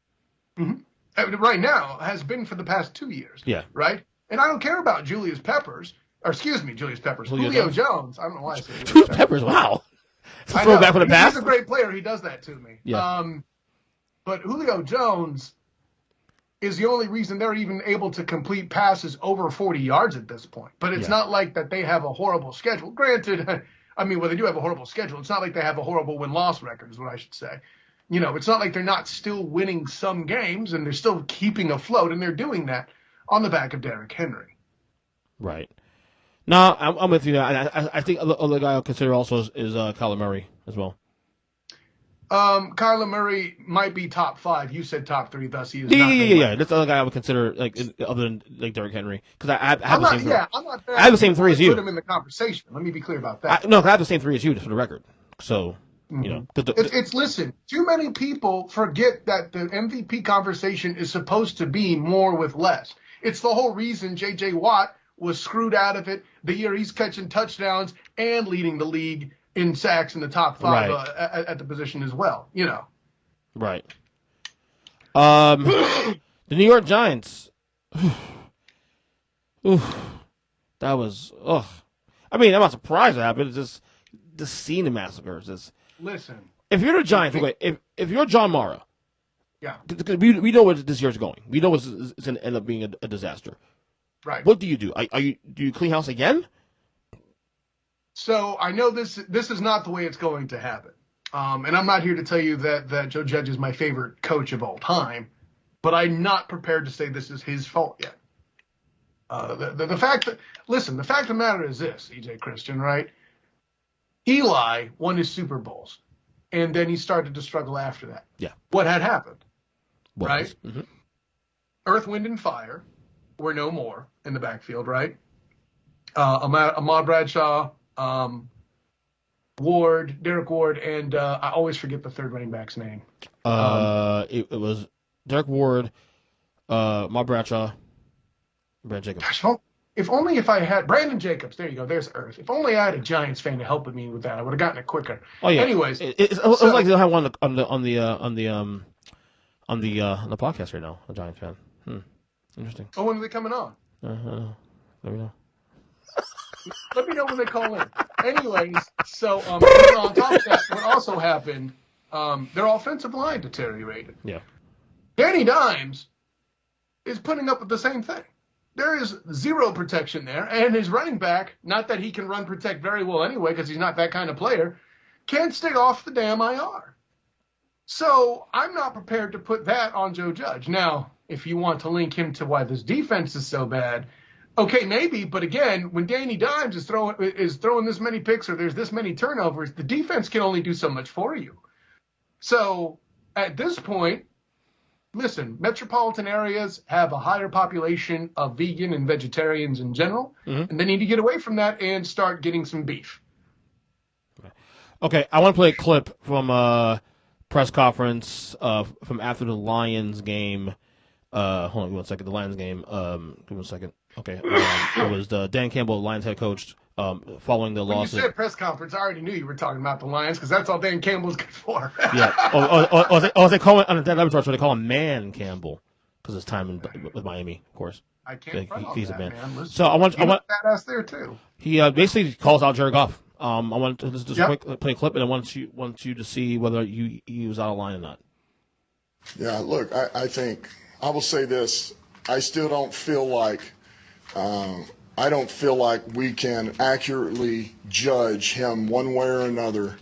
Right now, has been for the past 2 years. Yeah. Right? And I don't care about Julio Peppers. Julio Jones. I don't know why I said Julius Peppers, wow. It's a throwback for the past. He's a great player. He does that to me. Yeah. But Julio Jones is the only reason they're even able to complete passes over 40 yards at this point. But it's not like that they have a horrible schedule. Granted, they do have a horrible schedule. It's not like they have a horrible win-loss record is what I should say. It's not like they're not still winning some games and they're still keeping afloat, and they're doing that on the back of Derrick Henry. Right. No, I'm with you. I think other guy I'll consider also is Kyler Murray as well. Kyler Murray might be top 5. You said top 3, thus he is not. Yeah. That's the other guy I would consider, other than Derrick Henry, because I have the same 3. Yeah, I'm not. I have the same 3 as you. Put him in the conversation. Let me be clear about that. I have the same 3 as you, just for the record. So. Listen, too many people forget that the MVP conversation is supposed to be more with less. It's the whole reason J.J. Watt was screwed out of it the year he's catching touchdowns and leading the league in sacks in the top 5 at the position as well. Right. The New York Giants. That was. I'm not surprised it happened. It's just seeing the massacres. Listen. If you're the Giants, if you're John Mara, yeah, we know where this year's going. We know it's going to end up being a disaster. Right. What do you do? Do you clean house again? So I know this is not the way it's going to happen. And I'm not here to tell you that Joe Judge is my favorite coach of all time, but I'm not prepared to say this is his fault yet. The fact of the matter is this, EJ Christian, right? Eli won his Super Bowls, and then he started to struggle after that. Yeah. What had happened? What right? Mm-hmm. Earth, Wind, and Fire were no more in the backfield, right? Ahmad Bradshaw, Derek Ward, and I always forget the third running back's name. It was Derek Ward, Ahmad Bradshaw, Brandon Jacobs. Gosh, if I had Brandon Jacobs, there you go. There's Earth. If only I had a Giants fan to help me with that, I would have gotten it quicker. Oh yeah. Anyways, it was like they don't have one on the podcast right now. A Giants fan. Interesting. Oh, when are they coming on? Let me know. Let me know when they call in. Anyways, so on top of that, what also happened, their offensive line deteriorated. Yeah. Danny Dimes is putting up with the same thing. There is zero protection there, and his running back, not that he can run protect very well anyway because he's not that kind of player, can't stay off the damn IR. So I'm not prepared to put that on Joe Judge. Now, if you want to link him to why this defense is so bad, okay, maybe, but again, when Danny Dimes is throwing this many picks or there's this many turnovers, the defense can only do so much for you. So at this point, listen, metropolitan areas have a higher population of vegan and vegetarians in general, and they need to get away from that and start getting some beef. Okay, I want to play a clip from press conference from after the Lions game. Hold on, give me 1 second. The Lions game. Give me 1 second. Okay, it was Dan Campbell, Lions head coach, following the loss. When you said press conference, I already knew you were talking about the Lions because that's all Dan Campbell's good for. Yeah. They call it on the dead laboratory, so they call him Man Campbell because his time with Miami, of course. I can't he's that, a man. Listen, so I want badass there too. He basically calls out Jared Goff. I want to just quick play a clip, and I want you to see whether he was out of line or not. Yeah, look, I think I will say this. I still don't feel like we can accurately judge him one way or another.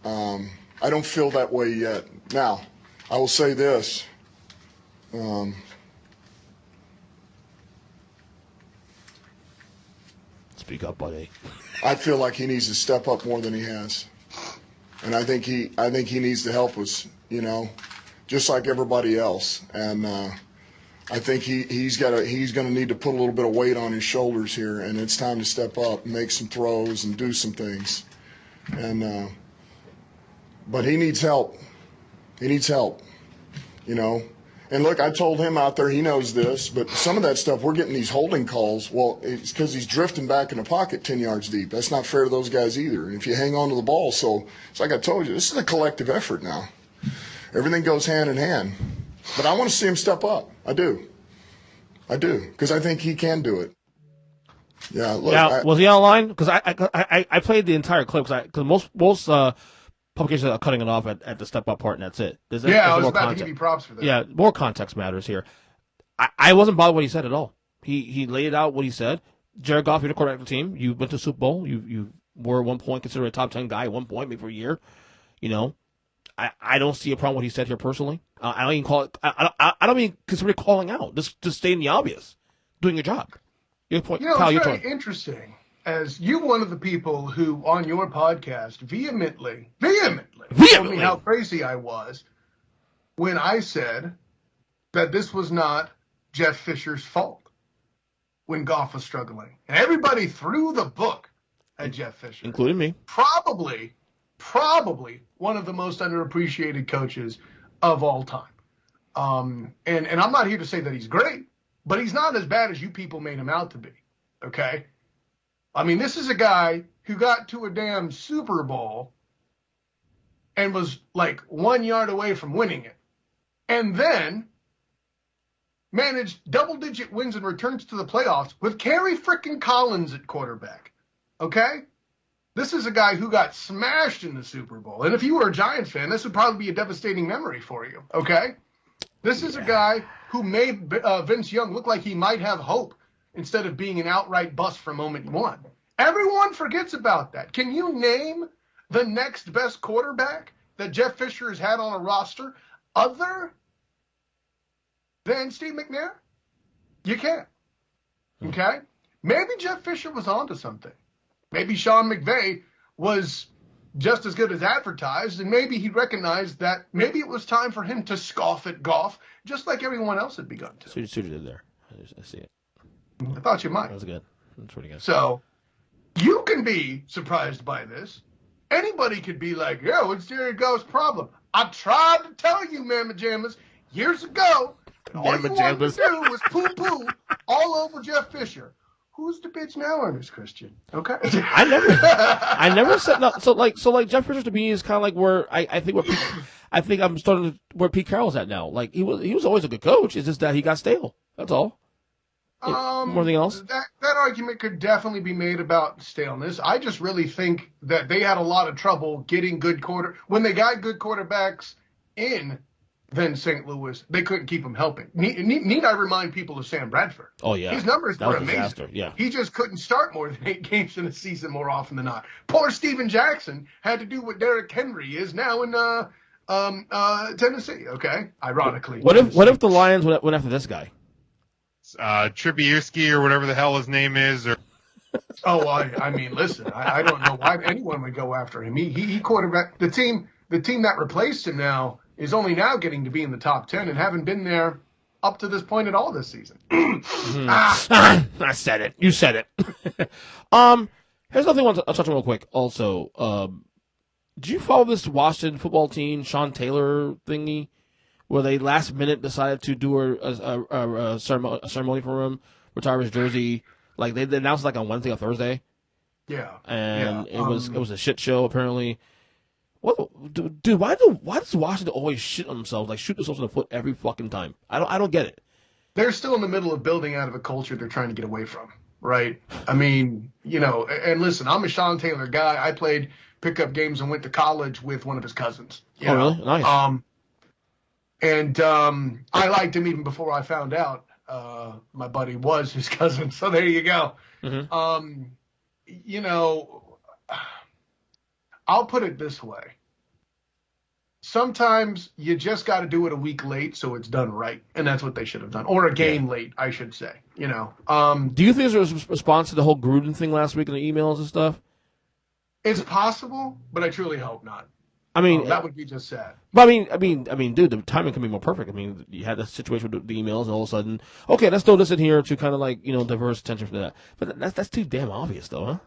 I don't feel that way yet. Now, I will say this. Speak up, buddy. I feel like he needs to step up more than he has, and I think he needs to help us. Just like everybody else, and I think he's going to need to put a little bit of weight on his shoulders here, and it's time to step up, make some throws, and do some things. And but he needs help. He needs help. And look, I told him out there, he knows this, but some of that stuff, we're getting these holding calls. Well, it's because he's drifting back in the pocket 10 yards deep. That's not fair to those guys either. And if you hang on to the ball, so it's like I told you, this is a collective effort now. Everything goes hand in hand. But I want to see him step up. I do, because I think he can do it. Yeah. Look, now, was he out of line? Because I played the entire clip because most publications are cutting it off at the step up part, and that's it. I was about to give you props for that. Yeah, more context matters here. I wasn't bothered what he said at all. He laid out what he said. Jared Goff, you're the quarterback of the team. You went to the Super Bowl. You were at one point considered a top 10 guy at one point, maybe for a year. I don't see a problem with what he said here personally. I don't even call it. I don't even consider it calling out. Just stating the obvios, doing your job. Your point. Kyle, it's very interesting. As you, one of the people who on your podcast vehemently told me how crazy I was when I said that this was not Jeff Fisher's fault when Goff was struggling, and everybody threw the book at Jeff Fisher, including me. Probably one of the most underappreciated coaches of all time. And I'm not here to say that he's great, but he's not as bad as you people made him out to be. Okay? I mean, this is a guy who got to a damn Super Bowl and was like 1 yard away from winning it. And then managed double-digit wins and returns to the playoffs with Kerry frickin' Collins at quarterback. Okay? This is a guy who got smashed in the Super Bowl. And if you were a Giants fan, this would probably be a devastating memory for you, okay? This is a guy who made Vince Young look like he might have hope instead of being an outright bust from moment one. Everyone forgets about that. Can you name the next best quarterback that Jeff Fisher has had on a roster other than Steve McNair? You can't. Okay? Maybe Jeff Fisher was onto something. Maybe Sean McVay was just as good as advertised, and maybe he recognized that maybe it was time for him to scoff at Goff, just like everyone else had begun to. Suited did there. I see it. I thought you might. That was good. That's pretty good. So, you can be surprised by this. Anybody could be like, yo, it's Jared Goff's problem. I tried to tell you, Mamma Jammas, years ago, and all you wanted to do was poo-poo all over Jeff Fisher. Who's the bitch now, Ernest Christian? Okay. I never said no. So like Jeff Fisher to me is kind of like where I think I'm starting where Pete Carroll's at now. Like he was always a good coach. It's just that he got stale. That's all. More than anything else. That argument could definitely be made about staleness. I just really think that they had a lot of trouble getting when they got good quarterbacks in then St. Louis, they couldn't keep him helping. Need I remind people of Sam Bradford? Oh, yeah. His numbers were amazing. Disaster. Yeah. He just couldn't start more than 8 games in a season more often than not. Poor Steven Jackson had to do what Derrick Henry is now in Tennessee, okay? Ironically. What if the Lions went after this guy? Trubisky or whatever the hell his name is, or I mean, listen, I don't know why anyone would go after him. He quarterback the team that replaced him now is only now getting to be in the top 10 and haven't been there up to this point at all this season. I said it. You said it. Here's another thing I want to touch on real quick. Also, did you follow this Washington football team Sean Taylor thingy, where they last minute decided to do a ceremony for him, retire his jersey? Like they announced it like on Wednesday or Thursday. Yeah. And it was a shit show apparently. What, dude? Why does Washington always shit on themselves? Like shoot themselves in the foot every fucking time. I don't get it. They're still in the middle of building out of a culture they're trying to get away from, right? I mean, and listen, I'm a Sean Taylor guy. I played pickup games and went to college with one of his cousins. Really? Nice. I liked him even before I found out my buddy was his cousin. So there you go. Mm-hmm. I'll put it this way. Sometimes you just got to do it a week late so it's done right. And that's what they should have done. Or a game late, I should say. Do you think there's a response to the whole Gruden thing last week in the emails and stuff? It's possible, but I truly hope not. I mean, that would be just sad. But I mean, dude, the timing can be more perfect. I mean, you had the situation with the emails, and all of a sudden, okay, let's throw this in here to kind of like diverse attention from that. But that's too damn obvious, though, huh?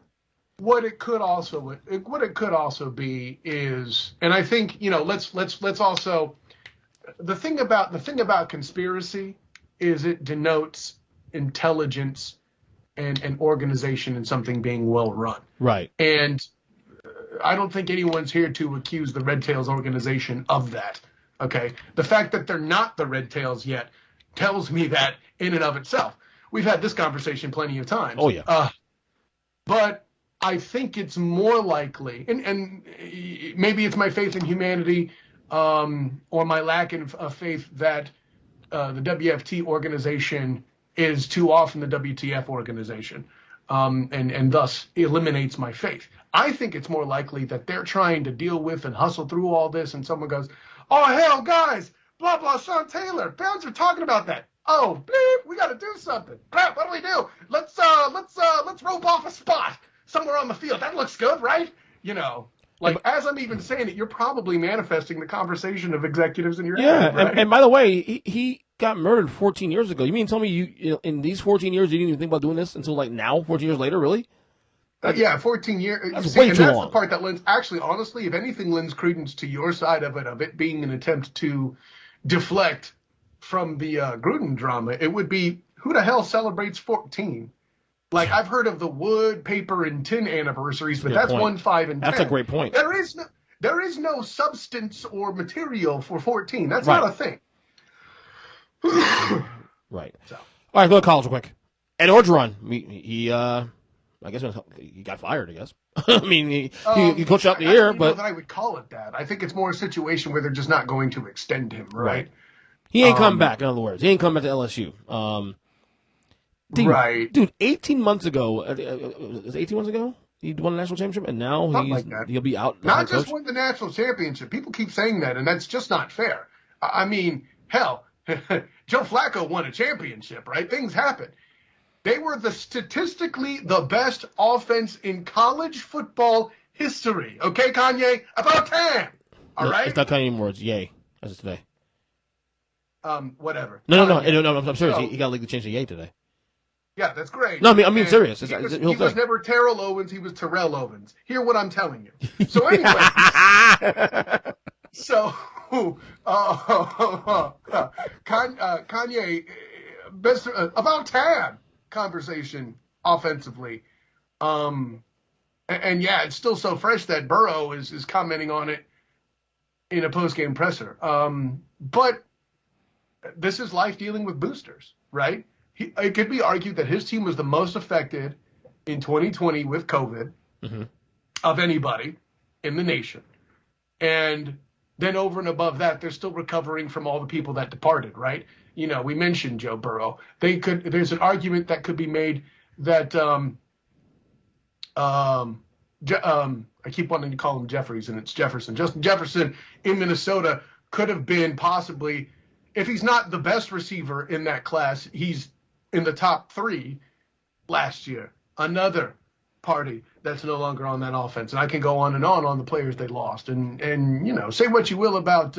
What it could also be is, and I think let's also the thing about conspiracy is it denotes intelligence and organization and something being well run. Right. And I don't think anyone's here to accuse the Red Tails organization of that. Okay. The fact that they're not the Red Tails yet tells me that in and of itself. We've had this conversation plenty of times. Oh yeah. But I think it's more likely, and maybe it's my faith in humanity, or my lack of faith that the WFT organization is too often the WTF organization, and thus eliminates my faith. I think it's more likely that they're trying to deal with and hustle through all this, and someone goes, "Oh hell, guys, blah blah, Sean Taylor, Browns are talking about that. Oh, bleep, we got to do something. Crap, what do we do? Let's rope off a spot somewhere on the field. That looks good, right? As I'm even saying it, you're probably manifesting the conversation of executives in your head. Right? And by the way, he got murdered 14 years ago. You mean tell me you in these 14 years you didn't even think about doing this until like now, 14 years later, really? 14 years. That's way too long. That's the part that lends, actually, honestly, if anything lends credence to your side of it being an attempt to deflect from the Gruden drama, it would be, who the hell celebrates 14? Like, I've heard of the wood, paper, and tin anniversaries, but that's 1, 5, and 10. That's a great point. There is no substance or material for 14. That's not a thing. Right. So. All right, go to college real quick. Ed Orgeron, he I guess he got fired. I guess. I mean, he coached out the year, but I don't know that I would call it that. I think it's more a situation where they're just not going to extend him, right? He ain't come back. In other words, he ain't come back to LSU. Dude, 18 months ago, was it 18 months ago? He won the national championship, and now he'll be out. Not just won the national championship. People keep saying that, and that's just not fair. I mean, hell, Joe Flacco won a championship, right? Things happen. They were statistically the best offense in college football history. Okay, Kanye? About time. All right? It's not Kanye anymore. It's Ye, as of today. Whatever. No, I'm serious. So, he got to change to Ye today. Yeah, that's great. No, I mean serious. He was never Terrell Owens. He was Terrell Owens. Hear what I'm telling you. So anyway, Kanye, best about time conversation offensively, and yeah, it's still so fresh that Burrow is commenting on it in a post-game presser. But this is life dealing with boosters, right? It could be argued that his team was the most affected in 2020 with COVID of anybody in the nation. And then over and above that, they're still recovering from all the people that departed, right? You know, we mentioned Joe Burrow. There's an argument that could be made that I keep wanting to call him Jeffries, and it's Jefferson. Justin Jefferson in Minnesota could have been possibly, if he's not the best receiver in that class, he's in the top 3 last year. Another party that's no longer on that offense. And I can go on the players they lost. And you know, say what you will about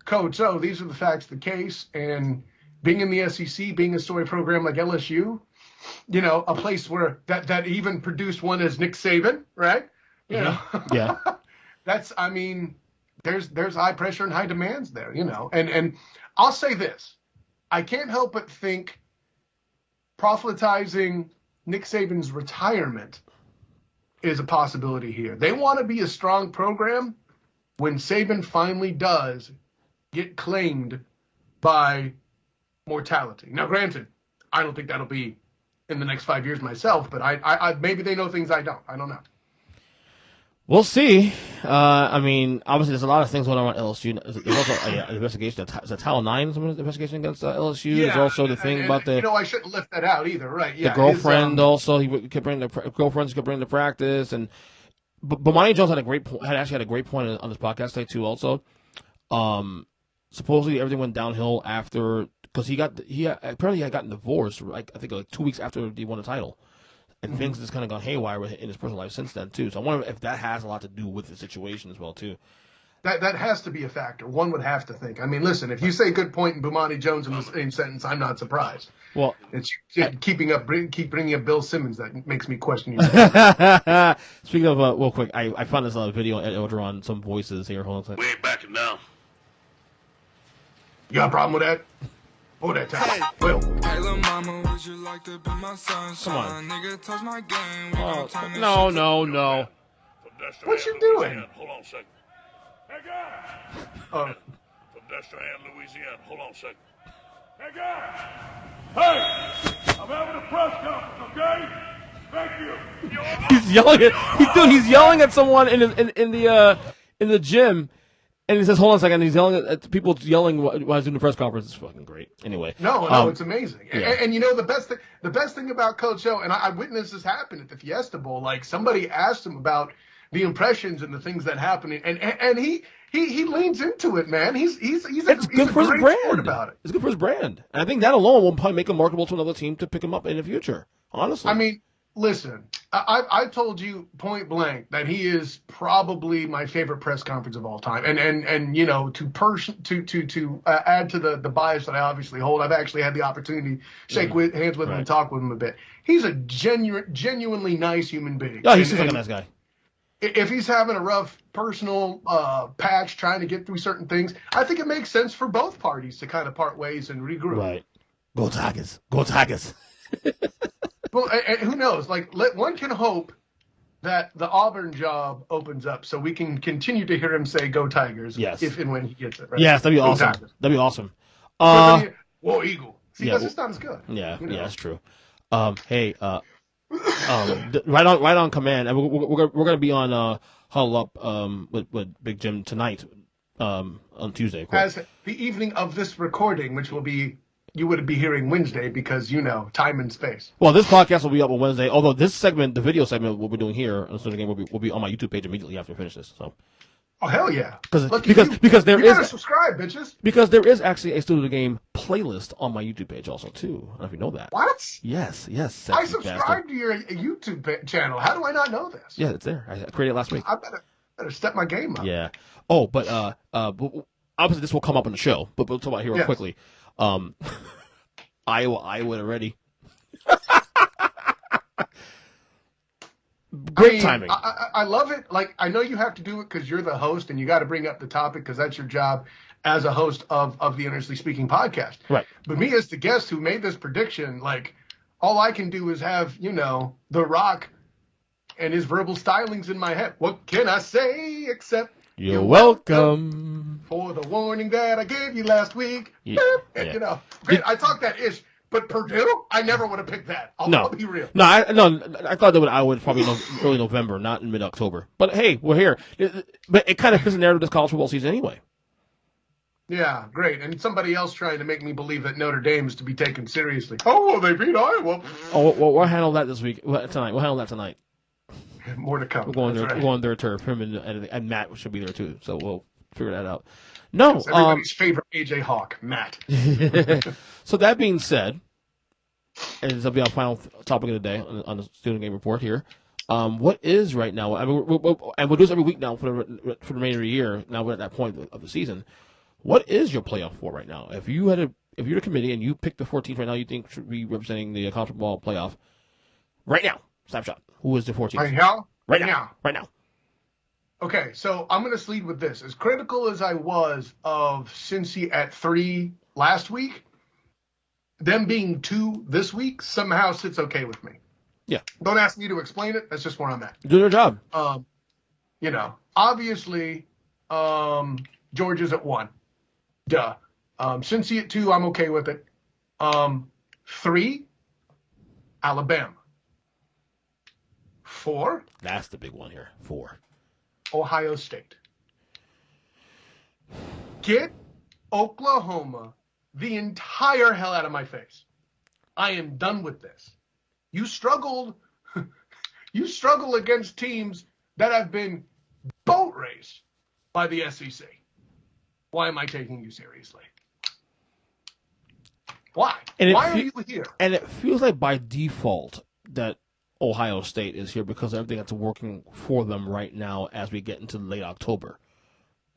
Coach O, these are the facts of the case. And being in the SEC, being a story program like LSU, you know, a place where that even produced one as Nick Saban, right? You know, yeah. That's, I mean, there's high pressure and high demands there, you know. And I'll say this, I can't help but think proselytizing Nick Saban's retirement is a possibility here. They want to be a strong program when Saban finally does get claimed by mortality. Now, granted, I don't think that'll be in the next 5 years myself, but I maybe they know things I don't. I don't know. We'll see. I mean, obviously, there's a lot of things going on at LSU. There's also an investigation. Is that Title IX investigation against LSU? Yeah, there's also the thing about the. You know, I shouldn't lift that out either, right? Yeah, the girlfriend also. He could bring girlfriends could bring to practice, and Bomani Jones had a great point on this podcast today too. Also, supposedly everything went downhill after because he apparently had gotten divorced. Like I think like 2 weeks after he won the title. And things just kind of gone haywire in his personal life since then, too. So I wonder if that has a lot to do with the situation as well, too. That has to be a factor. One would have to think. I mean, listen, if you say good point in Bomani Jones in the same sentence, I'm not surprised. Well, it's keep bringing up Bill Simmons that makes me question you. Speaking of, real quick, I found this video at Orgeron, some voices here. Hold on a second. We ain't backing down. You got a problem with that? Oh, that time. Hey. Well. Hey, little mama, would you like to be my sunshine? Come on. Nigga, touch my game. No. What you doing? Hold on a second. Hey, guys. From Destrehan, Louisiana. Hold on a second. Hey, guys. Hey, I'm having a press conference, okay? Thank you. He's yelling at someone in the gym. And he says, hold on a second, and he's yelling at people yelling while he's doing the press conference. It's fucking great. Anyway. No, it's amazing. Yeah. And you know, the best thing about Coach O, and I witnessed this happen at the Fiesta Bowl, like somebody asked him about the impressions and the things that happen, and he leans into it, man. He's good for his brand. About it. It's good for his brand. And I think that alone will probably make him marketable to another team to pick him up in the future, honestly. I mean, listen, I told you point blank that he is probably my favorite press conference of all time. And you know, to add to the bias that I obviously hold, I've actually had the opportunity to shake hands with him and talk with him a bit. He's a genuinely nice human being. Yeah, he seems like a nice guy. If he's having a rough personal patch trying to get through certain things, I think it makes sense for both parties to kind of part ways and regroup. Right. Go Tigers. Go Tigers. Well, and who knows? Like, one can hope that the Auburn job opens up so we can continue to hear him say "Go Tigers" if and when he gets it. Right? Yes, that'd be Go awesome. Tigers. That'd be awesome. Whoa, Eagle. See, that's just not as good. Yeah, you know? that's true. Hey, Right on command. And we're going to be on Huddle Up with Big Jim tonight on Tuesday. Of course. As the evening of this recording, which will be, you would be hearing Wednesday because, time and space. Well, this podcast will be up on Wednesday, although this segment, the video segment we'll be doing here on the game will be on my YouTube page immediately after we finish this. So. Oh, hell yeah. Because there you is. Better subscribe, bitches. Because there is actually a Studio Game playlist on my YouTube page also, too. I don't know if you know that. What? Yes. I subscribe to your YouTube channel. How do I not know this? Yeah, it's there. I created it last week. I better step my game up. Yeah. Oh, but obviously this will come up on the show, but we'll talk about it here real quickly. Iowa already. Great timing. I love it. Like, I know you have to do it because you're the host and you got to bring up the topic because that's your job as a host of the Earnestly Speaking podcast. Right. But me as the guest who made this prediction, like, all I can do is have, The Rock and his verbal stylings in my head. What can I say except you're welcome for the warning that I gave you last week. Yeah. And, I talk that ish. But Purdue, I never would have picked that. I'll be real. No, I thought I would probably early November, not in mid-October. But hey, we're here. But it kind of fits the narrative of this college football season anyway. Yeah, great. And somebody else trying to make me believe that Notre Dame is to be taken seriously. Oh, well, they beat Iowa. Oh, well, we'll handle that this week. Tonight. We'll handle that tonight. More to come. We're going there. Right. We're going their turf. Him and Matt should be there too. So we'll figure that out. No, it's everybody's favorite AJ Hawk, Matt. So that being said, and this will be our final topic of the day on the Student Game Report here. What is right now? I mean, we'll do this every week now for the remainder of the year. Now we're at that point of the season. What is your playoff for right now? If you're the committee and you pick the 14th right now, you think should be representing the college football playoff right now? Snapshot. Who is the 14th? Right now. Right now. Okay, so I'm going to lead with this. As critical as I was of Cincy at 3 last week, them being 2 this week somehow sits okay with me. Yeah. Don't ask me to explain it. That's just where I'm at. Do their job. Obviously, Georgia's at 1. Duh. Cincy at 2, I'm okay with it. 3, Alabama. 4. That's the big one here. 4. Ohio State. Get Oklahoma the entire hell out of my face. I am done with this. You struggle against teams that have been boat raced by the SEC. Why am I taking you seriously? Why? Why are you here? And it feels like by default that Ohio State is here because of everything that's working for them right now as we get into late October.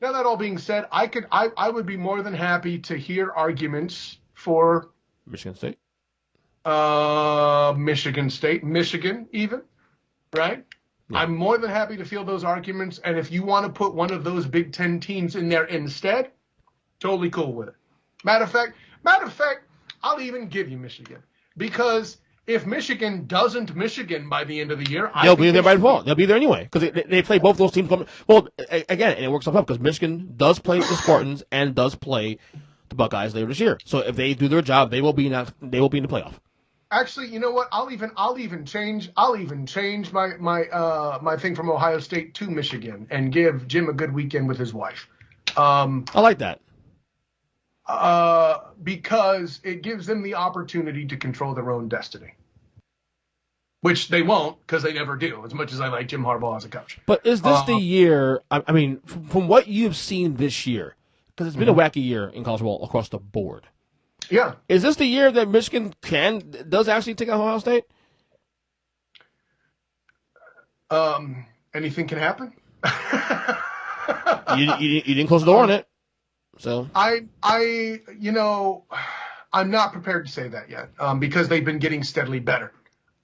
Now, that all being said, I would be more than happy to hear arguments for Michigan State. Michigan even, right? Yeah. I'm more than happy to field those arguments, and if you want to put one of those Big Ten teams in there instead, totally cool with it. Matter of fact, I'll even give you Michigan, because if Michigan doesn't Michigan by the end of the year, they'll be there by default. They'll be there anyway because they play both those teams. Well, again, and it works out because Michigan does play the Spartans and does play the Buckeyes later this year. So if they do their job, they will be in the playoff. Actually, you know what? I'll even change my thing from Ohio State to Michigan and give Jim a good weekend with his wife. I like that. Because it gives them the opportunity to control their own destiny. Which they won't, because they never do, as much as I like Jim Harbaugh as a coach. But is this the year, I mean, from what you've seen this year, because it's been a wacky year in college football across the board. Yeah. Is this the year that Michigan does actually take out Ohio State? Anything can happen. you didn't close the door on it. So I'm not prepared to say that yet, because they've been getting steadily better.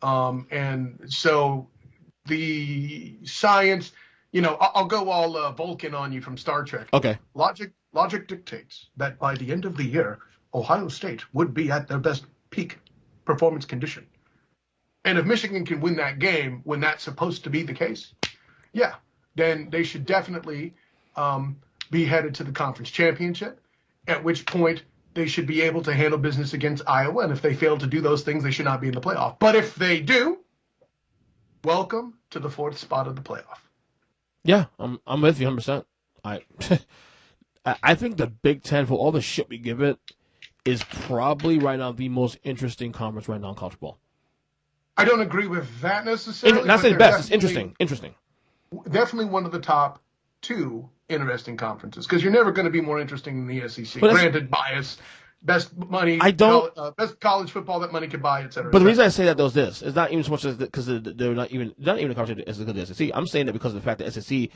And so the science, I'll go all Vulcan on you from Star Trek. Okay. Logic dictates that by the end of the year, Ohio State would be at their best peak performance condition. And if Michigan can win that game when that's supposed to be the case, yeah, then they should definitely be headed to the conference championship, at which point they should be able to handle business against Iowa. And if they fail to do those things, they should not be in the playoff. But if they do, welcome to the fourth spot of the playoff. Yeah, I'm with you 100%. I think the Big Ten, for all the shit we give it, is probably right now the most interesting conference right now in college football. I don't agree with that necessarily. Not saying best. It's interesting. Definitely one of the top two interesting conferences, because you're never going to be more interesting than the SEC. But granted, bias, best money, best college football that money could buy, et cetera. But the reason I say that though is this: it's not even so much as because they're not even a conference as good as the SEC. I'm saying that because of the fact that SEC,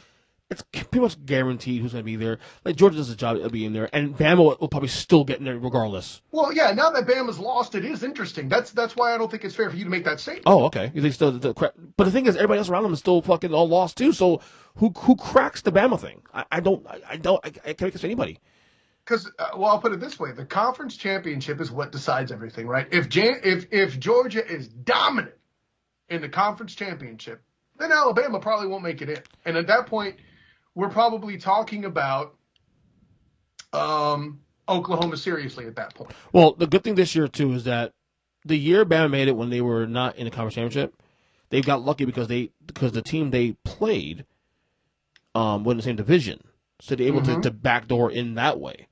it's pretty much guaranteed who's going to be there. Like Georgia does a job, it'll be in there, and Bama will probably still get in there regardless. Well, yeah. Now that Bama's lost, it is interesting. That's why I don't think it's fair for you to make that statement. Oh, okay. You think still? But the thing is, everybody else around them is still fucking all lost too. So who cracks the Bama thing? I can't make this for anybody. Because, I'll put it this way: the conference championship is what decides everything, right? If Georgia is dominant in the conference championship, then Alabama probably won't make it in, and at that point, we're probably talking about Oklahoma seriously at that point. Well, the good thing this year too is that the year Bama made it when they were not in the conference championship, they got lucky because the team they played was in the same division, so they're able to backdoor in that way.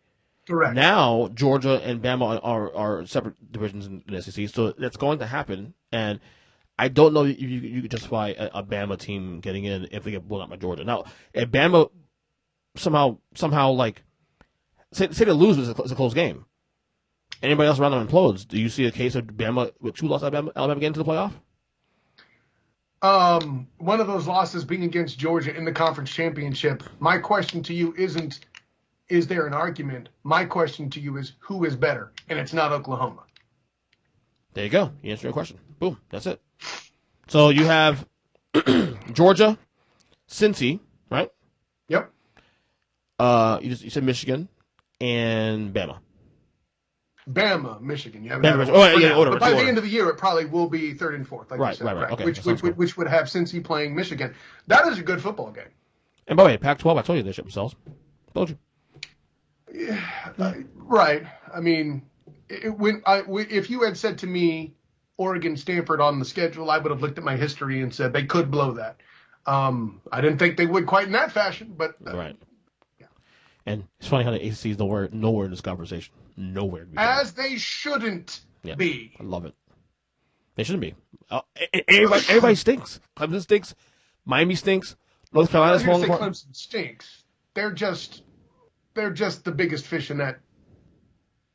Correct. Now Georgia and Bama are separate divisions in the SEC, so that's going to happen. And I don't know if you could justify a Bama team getting in if they get blown out by Georgia. Now, if Bama somehow like say they lose, it's a close game. Anybody else around them implodes. Do you see a case of Bama with two losses Alabama getting to the playoff? One of those losses being against Georgia in the conference championship. My question to you isn't, is there an argument? My question to you is, who is better? And it's not Oklahoma. There you go. You answered your question. Boom. That's it. So you have Georgia, Cincy, right? Yep. You said Michigan and Bama. Bama, Michigan. You Bama, Michigan. Order. But by the end of the year, it probably will be third and fourth, like you said. Right. Okay. Which would have Cincy playing Michigan. That is a good football game. And by the way, Pac-12, I told you they ship themselves. Told you. Yeah, right. I mean, if you had said to me Oregon, Stanford on the schedule, I would have looked at my history and said they could blow that. I didn't think they would quite in that fashion, but right. Yeah. And it's funny how the ACC is nowhere in this conversation. Nowhere. As they shouldn't be. I love it. They shouldn't be. Everybody stinks. Clemson stinks. Miami stinks. North Carolina's falling apart. Clemson stinks. They're just the biggest fish in that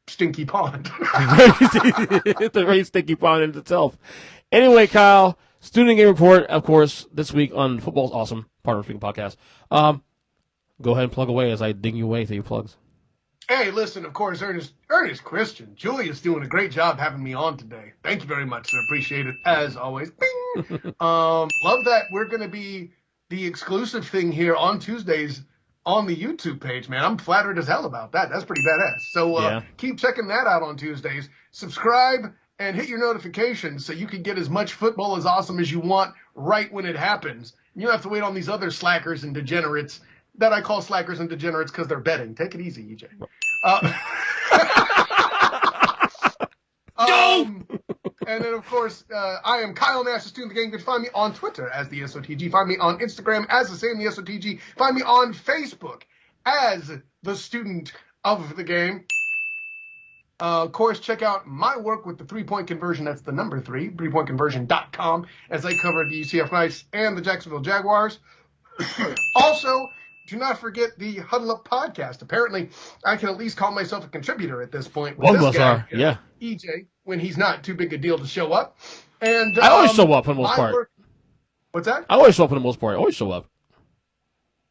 stinky pond. It's a very stinky pond in itself. Anyway, Kyle, Student Game Report, of course, this week on Football's Awesome, part of the Freaking Podcast. Go ahead and plug away as I ding you away through your plugs. Hey, listen, of course, Ernest Christian. Julia's doing a great job having me on today. Thank you very much, sir. Appreciate it, as always. Bing! Love that we're going to be the exclusive thing here on Tuesdays on the YouTube page, man. I'm flattered as hell about that. That's pretty badass. So keep checking that out on Tuesdays. Subscribe and hit your notifications so you can get as much Football as Awesome as you want right when it happens. You don't have to wait on these other slackers and degenerates that I call slackers and degenerates because they're betting. Take it easy, EJ. And then, of course, I am Kyle Nash, the student of the game. You can find me on Twitter as the SOTG. Find me on Instagram as the same, the SOTG. Find me on Facebook as the student of the game. Of course, check out my work with the three-point conversion. That's the number 3, threepointconversion.com, as I cover the UCF Knights and the Jacksonville Jaguars. Also, do not forget the Huddle Up podcast. Apparently, I can at least call myself a contributor at this point. One of us are, yeah. EJ, when he's not too big a deal to show up. And I always show up for the most part. What's that? I always show up for the most part. I always show up.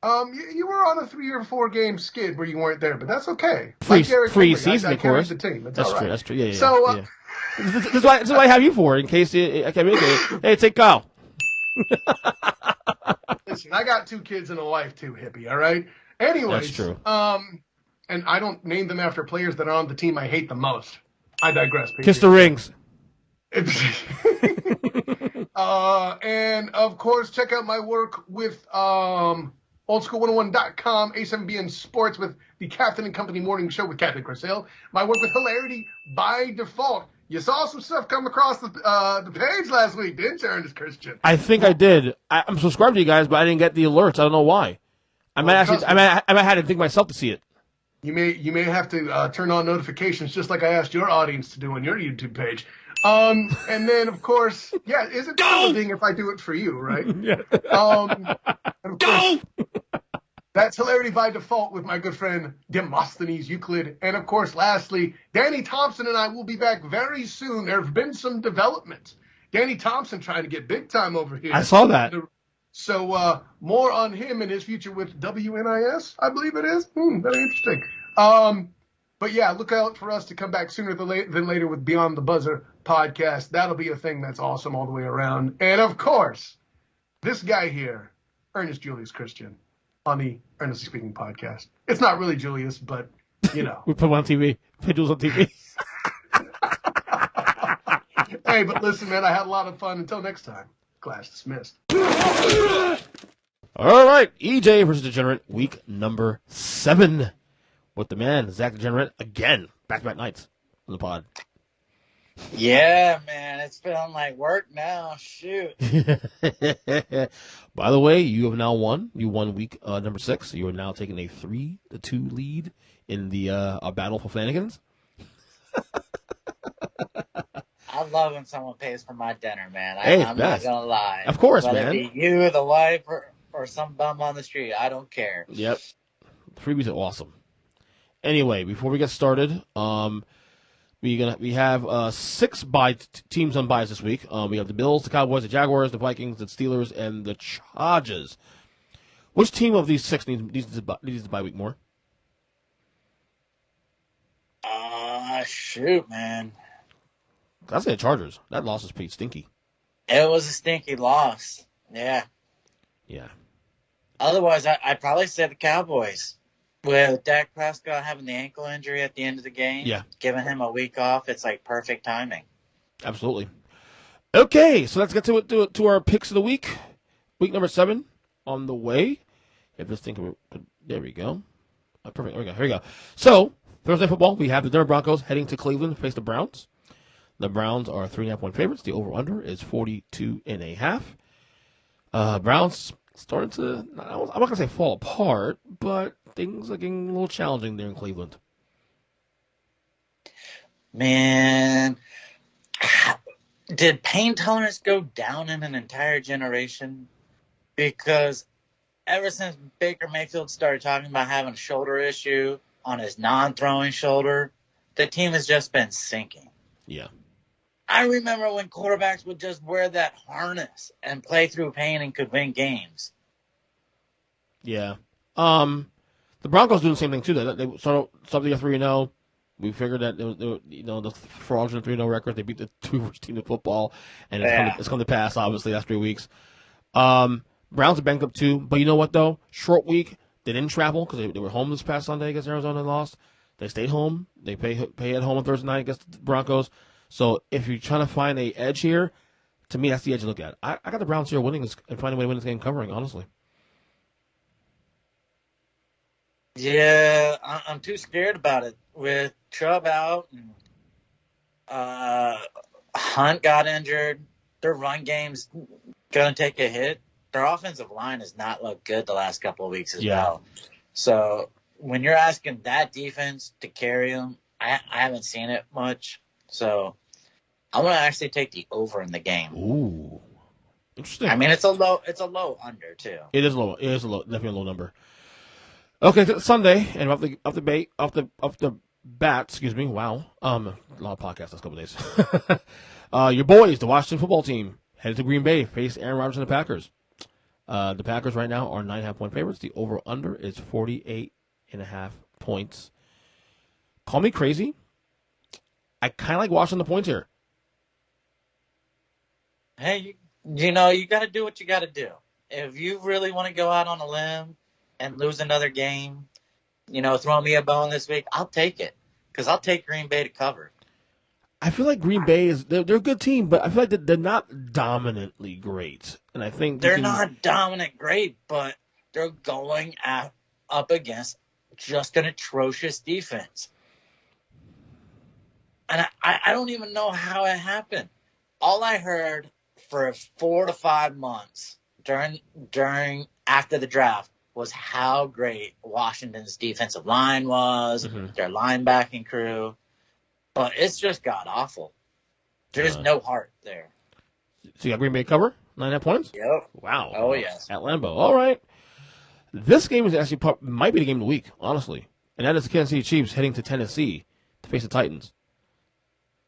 You were on a 3 or 4 game skid where you weren't there, but that's okay. Pre-season, of course. The team. It's that's all true. right. That's true. Yeah. So, yeah. This is why I have you for, in case I can't make it. Hey, take Kyle. Listen, I got 2 kids and a wife too, hippie. All right. Anyways, that's true. And I don't name them after players that are on the team I hate the most. I digress. Kiss the rings. And of course, check out my work with oldschool101.com, A7BN Sports with the Captain and Company Morning Show with Captain Chris Hill. My work with Hilarity by Default. You saw some stuff come across the page last week, didn't you, Ernest Christian? I think I did. I'm subscribed to you guys, but I didn't get the alerts. I don't know why. I might have to think myself to see it. You may have to turn on notifications, just like I asked your audience to do on your YouTube page. And then, of course, yeah, is it challenging if I do it for you, right? Yeah. And of course, that's hilarity by default with my good friend Demosthenes Euclid. And of course, lastly, Danny Thompson and I will be back very soon. There have been some developments. Danny Thompson trying to get big time over here. I saw that. So more on him and his future with WNIS, I believe it is. Very interesting. But yeah, look out for us to come back sooner than later with Beyond the Buzzer podcast. That'll be a thing that's awesome all the way around. And of course, this guy here, Ernest Julius Christian, on the Earnestly Speaking podcast. It's not really Julius, but you know. We put him on TV. Put Jules on TV. Hey, but listen, man, I had a lot of fun. Until next time, class dismissed. All right, EJ versus Degenerate, week number 7. With the man, Zach Degenerate, again, back-to-back nights on the pod. Yeah, man, it's feeling like work now. Shoot. By the way, you have now won. You won week number 6. You are now taking a 3-2 lead in the battle for Flanagans. I love when someone pays for my dinner, man. I'm best. not going to lie. Of course, Whether man. it be you, the wife, or some bum on the street, I don't care. Yep. Freebies are awesome. Anyway, before we get started, we have 6 teams on buys this week. We have the Bills, the Cowboys, the Jaguars, the Vikings, the Steelers, and the Chargers. Which team of these 6 needs the bye week more? Shoot, man. I'd say the Chargers. That loss is pretty stinky. It was a stinky loss. Yeah. Yeah. Otherwise, I'd probably say the Cowboys. With Dak Prescott having the ankle injury at the end of the game, giving him a week off, it's like perfect timing. Absolutely. Okay, so let's get to our picks of the week. Week number 7 on the way. If this thing, there we go. Perfect. Here we go. So Thursday football, we have the Denver Broncos heading to Cleveland to face the Browns. The Browns are 3.5-point favorites. The over/under is 42.5. Browns starting to, I'm not going to say fall apart, but things are getting a little challenging there in Cleveland. Man, did pain tolerance go down in an entire generation? Because ever since Baker Mayfield started talking about having a shoulder issue on his non-throwing shoulder, the team has just been sinking. Yeah. I remember when quarterbacks would just wear that harness and play through pain and could win games. Yeah. The Broncos do the same thing, too. They started something at 3-0. We figured that, the Frogs in 3-0 record. They beat the 2 worst team in football. And it's come to pass, obviously, last 3 weeks. Browns are banked up, too. But you know what, though? Short week. They didn't travel because they were home this past Sunday against Arizona and lost. They stayed home. They pay at home on Thursday night against the Broncos. So if you're trying to find a edge here, to me, that's the edge to look at. I got the Browns here winning and finding a way to win this game covering, honestly. Yeah, I'm too scared about it. With Chubb out, and Hunt got injured, their run game's going to take a hit. Their offensive line has not looked good the last couple of weeks as well. So when you're asking that defense to carry them, I haven't seen it much. So I'm going to actually take the over in the game. Ooh, interesting. I mean, it's a low under too. It is low. It is definitely a low number. Okay, Sunday and off the bat. Excuse me. Wow. A lot of podcasts last couple of days. Your boys, the Washington football team, headed to Green Bay, face Aaron Rodgers and the Packers. The Packers right now are 9.5-point favorites. The over under is 48.5 points. Call me crazy. I kind of like watching the points here. Hey, you got to do what you got to do. If you really want to go out on a limb and lose another game, throw me a bone this week, I'll take it. Because I'll take Green Bay to cover. I feel like Green Bay they're a good team, but I feel like they're not dominantly great. And I think they're not dominant great, but they're going up against just an atrocious defense. And I don't even know how it happened. All I heard for 4 to 5 months after the draft was how great Washington's defensive line was, their linebacking crew. But it's just god awful. There's no heart there. So you got Green Bay cover? 9.5 points? Yep. Wow. Oh, yes. At Lambeau. All right. This game is actually might be the game of the week, honestly. And that is the Kansas City Chiefs heading to Tennessee to face the Titans.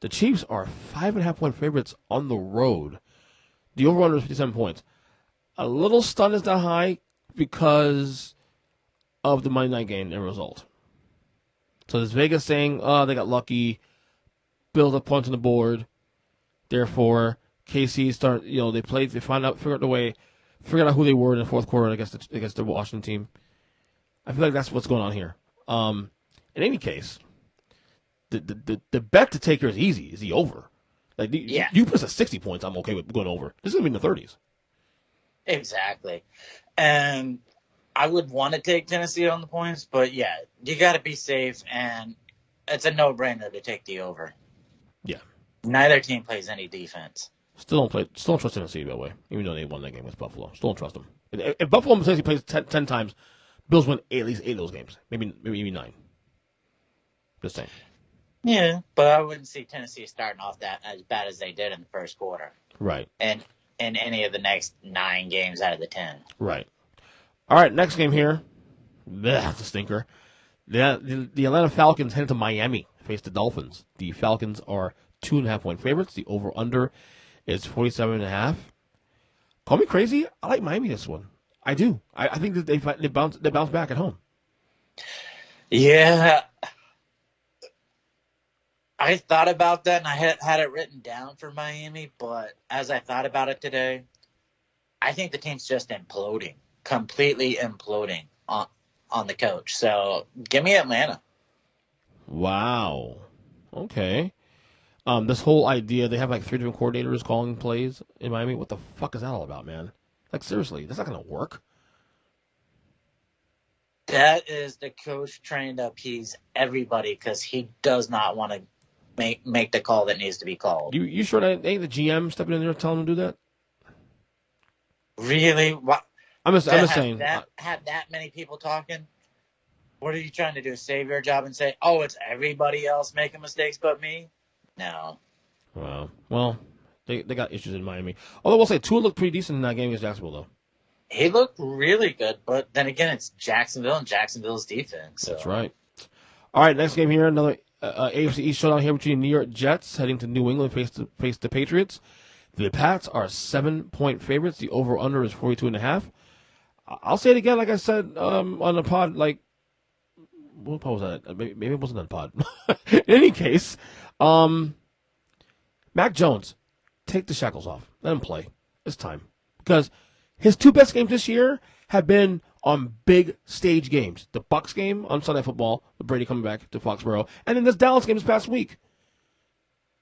The Chiefs are 5.5 point favorites on the road. The over-under is 57 points. A little stunned is that high because of the Monday night game and result. So there's Vegas saying, they got lucky, build up points on the board. Therefore, KC figured out who they were in the fourth quarter against the Washington team. I feel like that's what's going on here. In any case, the bet to take here is easy. Is the over? Like you put us at 60 points, I'm okay with going over. This is gonna be in the 30s. Exactly, and I would want to take Tennessee on the points, but yeah, you got to be safe, and it's a no-brainer to take the over. Yeah. Neither team plays any defense. Still don't trust Tennessee, by the way, even though they won that game with Buffalo. Still don't trust them. If Buffalo and Tennessee plays 10 times, Bills win at least 8 of those games. Maybe 9. Just saying. Yeah, but I wouldn't see Tennessee starting off that as bad as they did in the first quarter. Right. And in any of the next 9 games out of the 10. Right. All right, next game here. That's a stinker. The Atlanta Falcons headed to Miami to face the Dolphins. The Falcons are 2.5 point favorites. The over-under is 47.5. Call me crazy. I like Miami this one. I do. I think that they bounce back at home. Yeah. I thought about that, and I had it written down for Miami, but as I thought about it today, I think the team's just imploding, completely imploding on the coach. So give me Atlanta. Wow. Okay. This whole idea, they have like 3 different coordinators calling plays in Miami. What the fuck is that all about, man? Like, seriously, that's not going to work. That is the coach trying to appease everybody because he does not want to make the call that needs to be called. You sure that ain't the GM stepping in there telling him to do that? Really? What? I'm just saying. Have that many people talking? What are you trying to do? Save your job and say, oh, it's everybody else making mistakes but me? No. Wow. Well, they got issues in Miami. Although we'll say Tua looked pretty decent in that game against Jacksonville, though. He looked really good, but then again, it's Jacksonville and Jacksonville's defense. So. That's right. All right, next game here, another AFC East showdown here between New York Jets heading to New England face the Patriots. The Pats are 7-point favorites. The over-under is 42.5. I'll say it again, like I said on the pod, like, what pod was that? Maybe it wasn't on the pod. In any case, Mac Jones, take the shackles off. Let him play. It's time. Because his 2 best games this year have been on big stage games. The Bucs game on Sunday Football, with Brady coming back to Foxborough, and then this Dallas game this past week.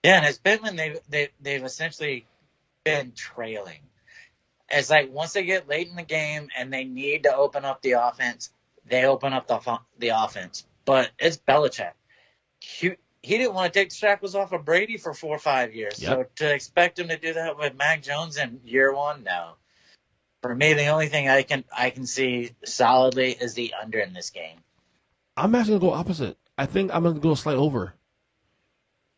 Yeah, and it's been when they've essentially been trailing. It's like once they get late in the game and they need to open up the offense, they open up the offense. But it's Belichick. He didn't want to take the shackles off of Brady for 4 or 5 years. Yep. So to expect him to do that with Mac Jones in year 1, no. For me, the only thing I can see solidly is the under in this game. I'm actually gonna go opposite. I think I'm gonna go slight over.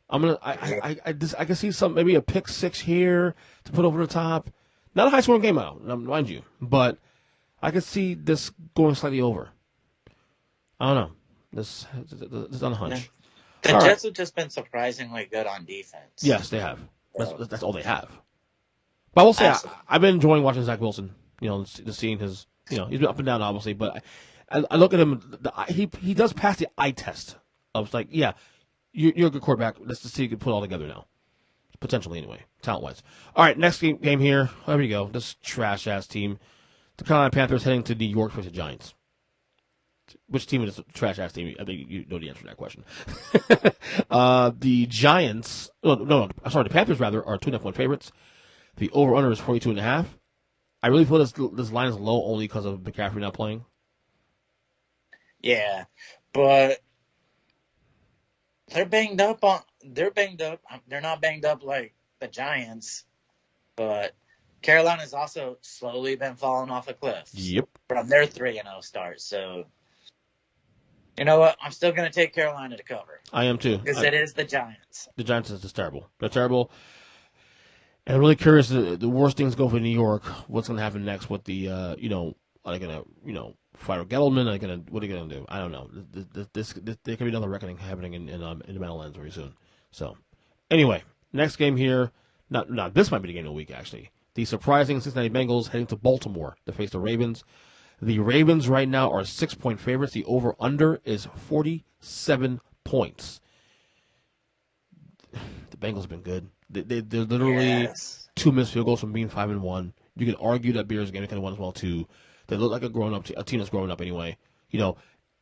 I can see maybe a pick 6 here to put over the top. Not a high scoring game out, mind you, but I could see this going slightly over. I don't know. This is on a hunch. The Jets have just been surprisingly good on defense. Yes, they have. That's all they have. But I will say, I've been enjoying watching Zach Wilson. Just seeing his, he's been up and down, obviously. But I look at him, he does pass the eye test. I was like, yeah, you're a good quarterback. Let's just see if you can put it all together now. Potentially, anyway, talent-wise. All right, next game here. There we go. This trash-ass team. The Carolina Panthers heading to New York for the Giants. Which team is a trash-ass team? I think you know the answer to that question. The Giants, the Panthers, rather, are 2.5 point favorites. The over-under is 42.5. I really feel this line is low only because of McCaffrey not playing. Yeah, but they're banged up they're banged up. They're not banged up like the Giants, but Carolina's also slowly been falling off a cliff. Yep. From their 3-0 start. So, you know what? I'm still going to take Carolina to cover. I am too. Because it is the Giants. The Giants is just terrible. They're terrible. And I'm really curious, the worst things go for New York. What's going to happen next with the, are they going to, fire Gettleman? What are they going to do? I don't know. There could be another reckoning happening in the Meadowlands very soon. So, anyway, next game here. Not this might be the game of the week, actually. The surprising Cincinnati Bengals heading to Baltimore to face the Ravens. The Ravens right now are 6-point favorites. The over-under is 47 points. The Bengals have been good. They're literally 2 missed field goals from being 5-1. You can argue that Bears game they could have won as well too. They look like a team that's growing up anyway.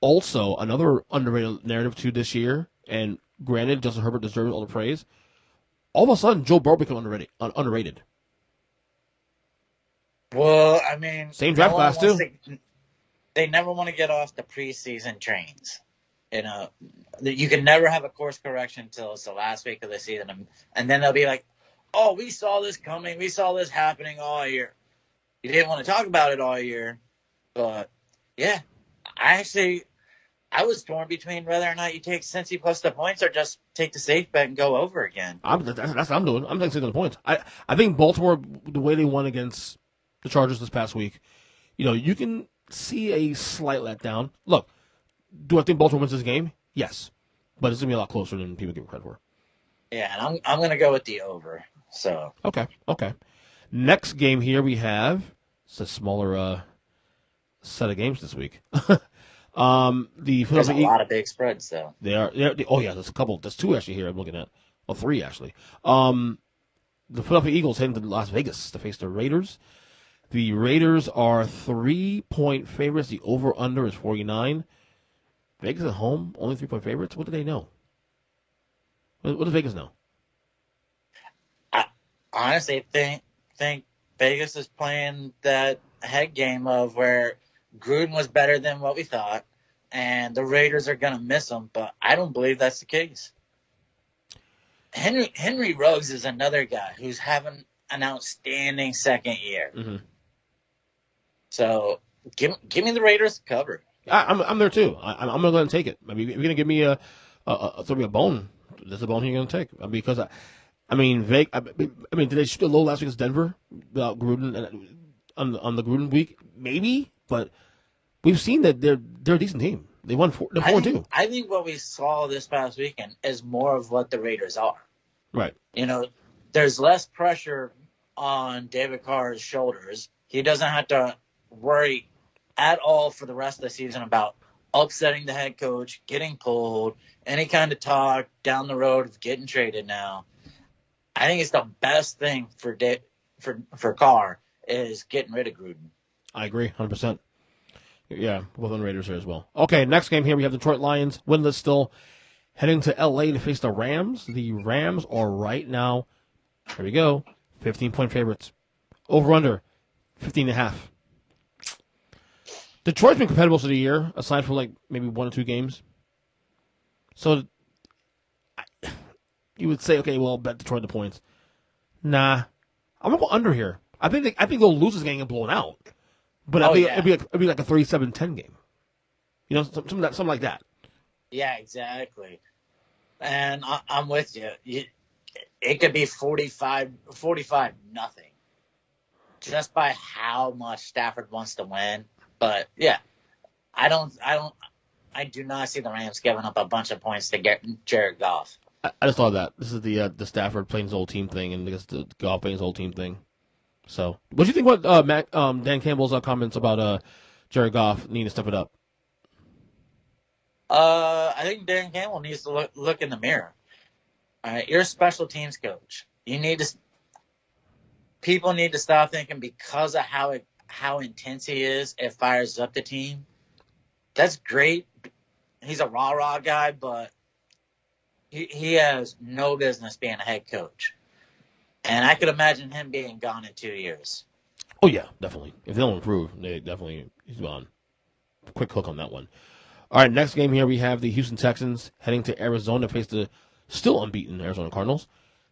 Also another underrated narrative too this year. And granted, Justin Herbert deserves all the praise. All of a sudden, Joe Burrow became underrated. Well, I mean, same draft class too. They never want to get off the preseason trains. You can never have a course correction until it's the last week of the season, and then they'll be like, "Oh, we saw this coming. We saw this happening all year." You didn't want to talk about it all year, but yeah, I was torn between whether or not you take Cincy plus the points or just take the safe bet and go over again. That's what I'm doing. I'm taking the points. I think Baltimore, the way they won against the Chargers this past week, you can see a slight letdown. Look, do I think Baltimore wins this game? Yes. But it's going to be a lot closer than people give credit for. Yeah, and I'm going to go with the over. So Okay. Next game here we have, it's a smaller set of games this week. There's a lot of big spreads, though. There's a couple. There's 2 actually here I'm looking at. 3 actually. The Philadelphia Eagles heading to Las Vegas to face the Raiders. The Raiders are 3-point favorites. The over-under is 49. Vegas at home, only 3-point favorites? What do they know? What does Vegas know? I honestly think Vegas is playing that head game of where Gruden was better than what we thought, and the Raiders are going to miss him, but I don't believe that's the case. Henry Ruggs is another guy who's having an outstanding second year. Mm-hmm. So give me the Raiders to cover. I'm there too. I'm going to take it. I mean, if you're going to give me a bone, there's a bone you're going to take. Because did they shoot a low last week against Denver without Gruden on the Gruden week? Maybe, but we've seen that they're a decent team. They won 4-2. I think what we saw this past weekend is more of what the Raiders are. Right. There's less pressure on David Carr's shoulders. He doesn't have to worry at all for the rest of the season about upsetting the head coach, getting pulled, any kind of talk down the road of getting traded now. I think it's the best thing for Carr is getting rid of Gruden. I agree, 100%. Yeah, both on the Raiders here as well. Okay, next game here we have Detroit Lions, winless still, heading to L.A. to face the Rams. The Rams are right now, here we go, 15-point favorites. Over-under, 15.5. Detroit's been competitive most of the year, aside from maybe 1 or 2 games. So you would say, okay, well, bet Detroit the points. Nah, I'm gonna go under here. I think they'll lose this game and get blown out, but it'd be like a 37-10 game. Something like that. Yeah, exactly. And I'm with you. It could be 45 nothing, just by how much Stafford wants to win. But yeah, I do not see the Rams giving up a bunch of points to get Jared Goff. I just thought of that. This is the Stafford playing his old team thing, and the Goff playing his old team thing. So, what do you think about Dan Campbell's comments about Jared Goff needing to step it up? I think Dan Campbell needs to look in the mirror. All right, you're a special teams coach. People need to stop thinking because of how intense he is, it fires up the team. That's great. He's a rah-rah guy, but he has no business being a head coach. And I could imagine him being gone in 2 years. Oh, yeah, definitely. If they don't improve, he's gone. Quick hook on that one. All right, next game here we have the Houston Texans heading to Arizona to face the still unbeaten Arizona Cardinals.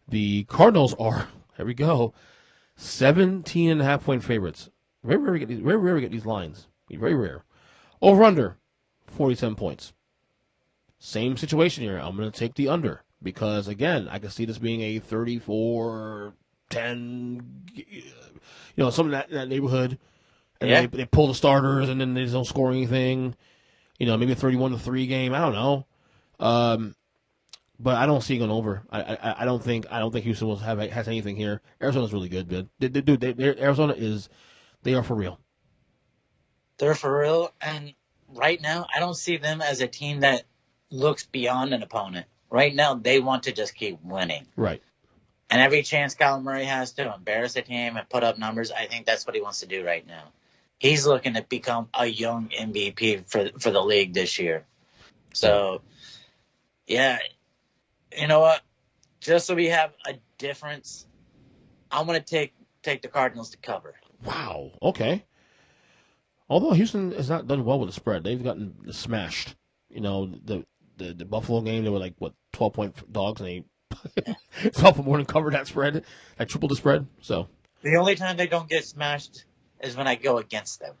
The Cardinals are, here we go, 17.5-point favorites. Very rare we get these lines. Very rare. Over under 47 points. Same situation here. I'm going to take the under because, again, I can see this being a 34-10, something in that neighborhood. And they pull the starters and then they just don't score anything. Maybe a 31-3 game. I don't know. But I don't see it going over. I don't think Houston has anything here. Arizona's really good, man. Arizona they are for real. They're for real, and right now I don't see them as a team that looks beyond an opponent. Right now they want to just keep winning. Right. And every chance Kyler Murray has to embarrass a team and put up numbers, I think that's what he wants to do right now. He's looking to become a young MVP for the league this year. So, yeah, you know what? Just so we have a difference, I'm going to take the Cardinals to cover. Wow. Okay. Although Houston has not done well with the spread, they've gotten smashed. The Buffalo game, they were 12-point dogs, and they Buffalo more than covered that spread. I tripled the spread. So the only time they don't get smashed is when I go against them.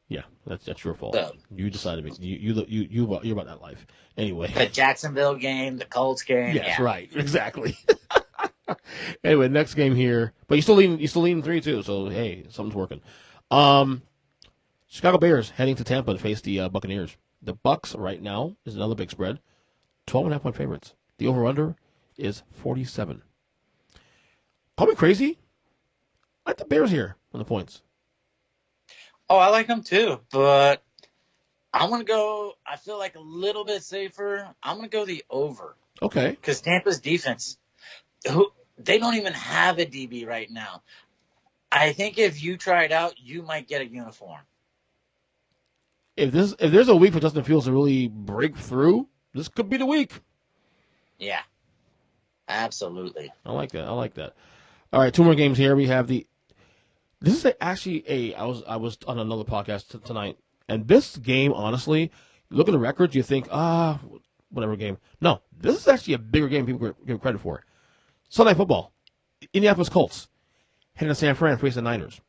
Yeah, that's your fault. So, you decided you're about that life. Anyway, the Jacksonville game, the Colts game. Yes, right, exactly. Anyway, next game here, but you're still leading 3-2. So hey, something's working. Chicago Bears heading to Tampa to face the Buccaneers. The Bucs right now is another big spread, 12.5-point favorites. The over/under is 47. Call me crazy. I like the Bears here on the points. Oh, I like them too, but I'm going to go, I feel like a little bit safer. I'm going to go the over. Okay. Because Tampa's defense, they don't even have a DB right now. I think if you try it out, you might get a uniform. If there's a week for Justin Fields to really break through, this could be the week. Yeah. Absolutely. I like that. All right, 2 more games here. We have this is actually I was on another podcast tonight, and this game, honestly, look at the records, you think, whatever game. No, this is actually a bigger game people give credit for. Sunday football, Indianapolis Colts heading to San Fran to face the Niners.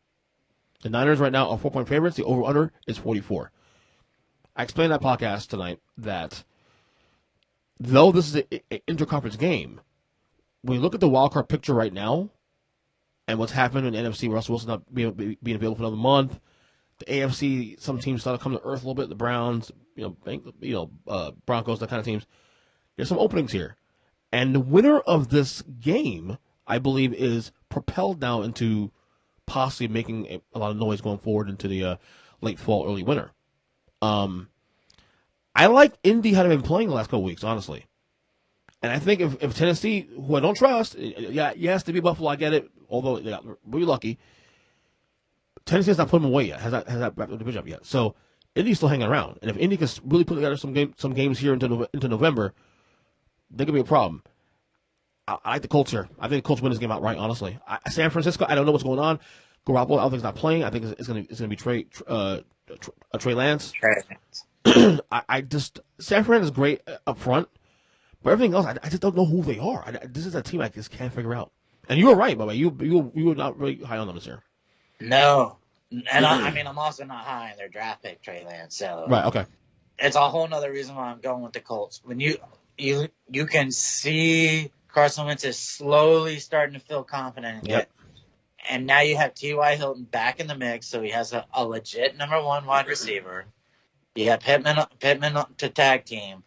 The Niners right now are 4-point favorites. The over/under is 44. I explained in that podcast tonight that though this is an interconference game, when you look at the wild card picture right now and what's happened in the NFC, Russell Wilson not being available for another month, the AFC, some teams started to come to earth a little bit. The Browns, Broncos, that kind of teams. There's some openings here, and the winner of this game, I believe, is propelled now into possibly making a lot of noise going forward into the late fall, early winter. I like Indy how they've been playing the last couple weeks, honestly. And I think if Tennessee, who I don't trust, yes, to be Buffalo, I get it, although they got really lucky, Tennessee has not put them away yet, has not wrapped the division up yet. So Indy's still hanging around. And if Indy can really put together some games here into November, there could be a problem. I like the Colts here. I think the Colts win this game outright, honestly. San Francisco, I don't know what's going on. Garoppolo, I don't think he's not playing. I think it's going to be Trey Lance. San Fran is great up front, but everything else, I just don't know who they are. This is a team I just can't figure out. And you were right, by the way. You were not really high on them this year. No. And I'm also not high on their draft pick, Trey Lance. So right, okay. It's a whole other reason why I'm going with the Colts. When you can see Carson Wentz is slowly starting to feel confident in it. And now you have T.Y. Hilton back in the mix, so he has a legit number 1 wide receiver. You have Pittman to tag team.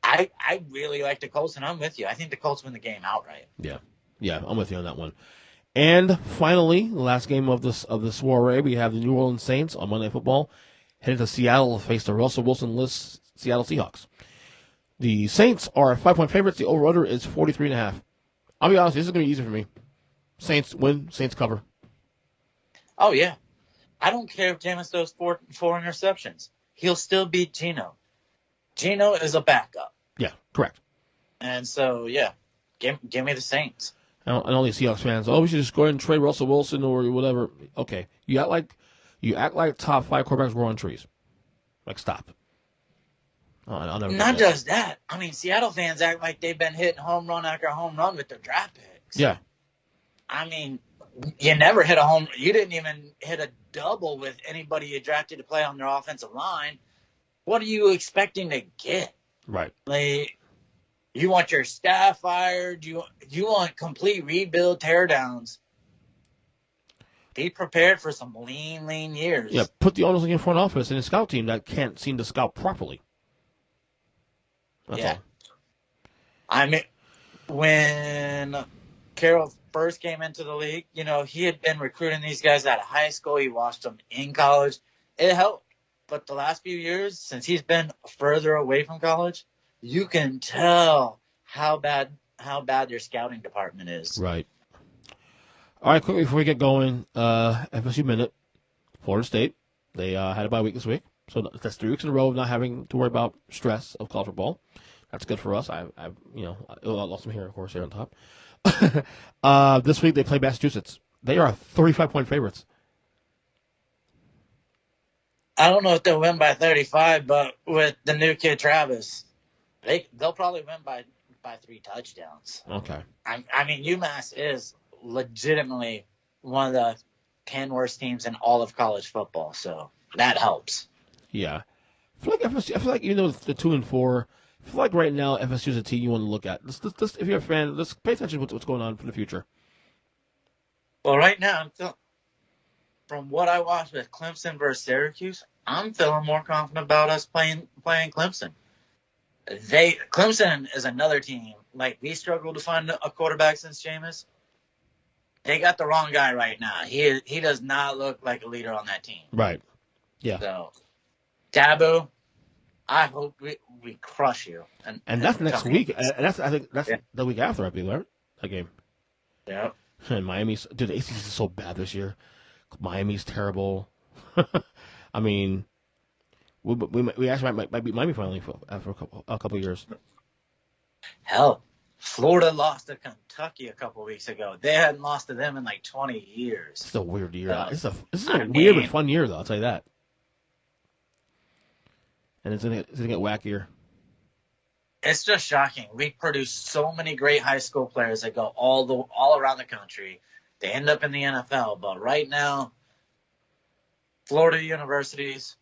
I really like the Colts, and I'm with you. I think the Colts win the game outright. Yeah, I'm with you on that one. And finally, the last game of the soiree, we have the New Orleans Saints on Monday Night Football headed to Seattle to face the Russell Wilson-less Seattle Seahawks. The Saints are 5-point favorites. The over/under is 43.5. I'll be honest, this is going to be easy for me. Saints win, Saints cover. Oh, yeah. I don't care if Jameis throws four interceptions. He'll still beat Geno. Geno is a backup. Yeah, correct. And so, yeah, give me the Saints. And all these Seahawks fans, we should just go ahead and trade Russell Wilson or whatever. Okay, you act like top 5 quarterbacks grow on trees. Like, stop. I'll never Not get that. just that. I mean, Seattle fans act like they've been hitting home run after home run with their draft picks. Yeah. I mean, you never hit a home. You didn't even hit a double with anybody you drafted to play on their offensive line. What are you expecting to get? Right. Like, you want your staff fired? You want complete rebuild, teardowns? Be prepared for some lean years. Yeah, put the onus on your front office and a scout team that can't seem to scout properly. That's all. I mean, when Carroll first came into the league, he had been recruiting these guys out of high school. He watched them in college. It helped. But the last few years, since he's been further away from college, you can tell how bad their scouting department is. Right. All right, quickly before we get going, FSU Minute, Florida State. They had a bye week this week. So that's 3 weeks in a row of not having to worry about stress of college football. That's good for us. I lost them here, of course, here on top. This week they play Massachusetts. They are 35-point favorites. I don't know if they'll win by 35, but with the new kid Travis, they'll probably win by 3 touchdowns. Okay. I mean, UMass is legitimately one of the 10 worst teams in all of college football, so that helps. Yeah. I feel like even though the 2-4, I feel like right now FSU is a team you want to look at. Let's, if you're a fan, let's pay attention to what's going on for the future. Well, right now, from what I watched with Clemson versus Syracuse, I'm feeling more confident about us playing Clemson. Clemson is another team. Like, we struggled to find a quarterback since Jameis. They got the wrong guy right now. He does not look like a leader on that team. Right. Yeah. So, Taboo, I hope we crush you. And that's next week. And I think that's the week after, I believe, right? That game. Yeah. And Miami's, dude, the ACC is so bad this year. Miami's terrible. I mean, we actually might beat Miami finally after a couple years. Hell, Florida lost to Kentucky a couple weeks ago. They hadn't lost to them in like 20 years. It's a weird year. This is a weird but fun year, though. I'll tell you that. And it's gonna get wackier. It's just shocking. We produce so many great high school players that go all around the country. They end up in the NFL, but right now, Florida universities,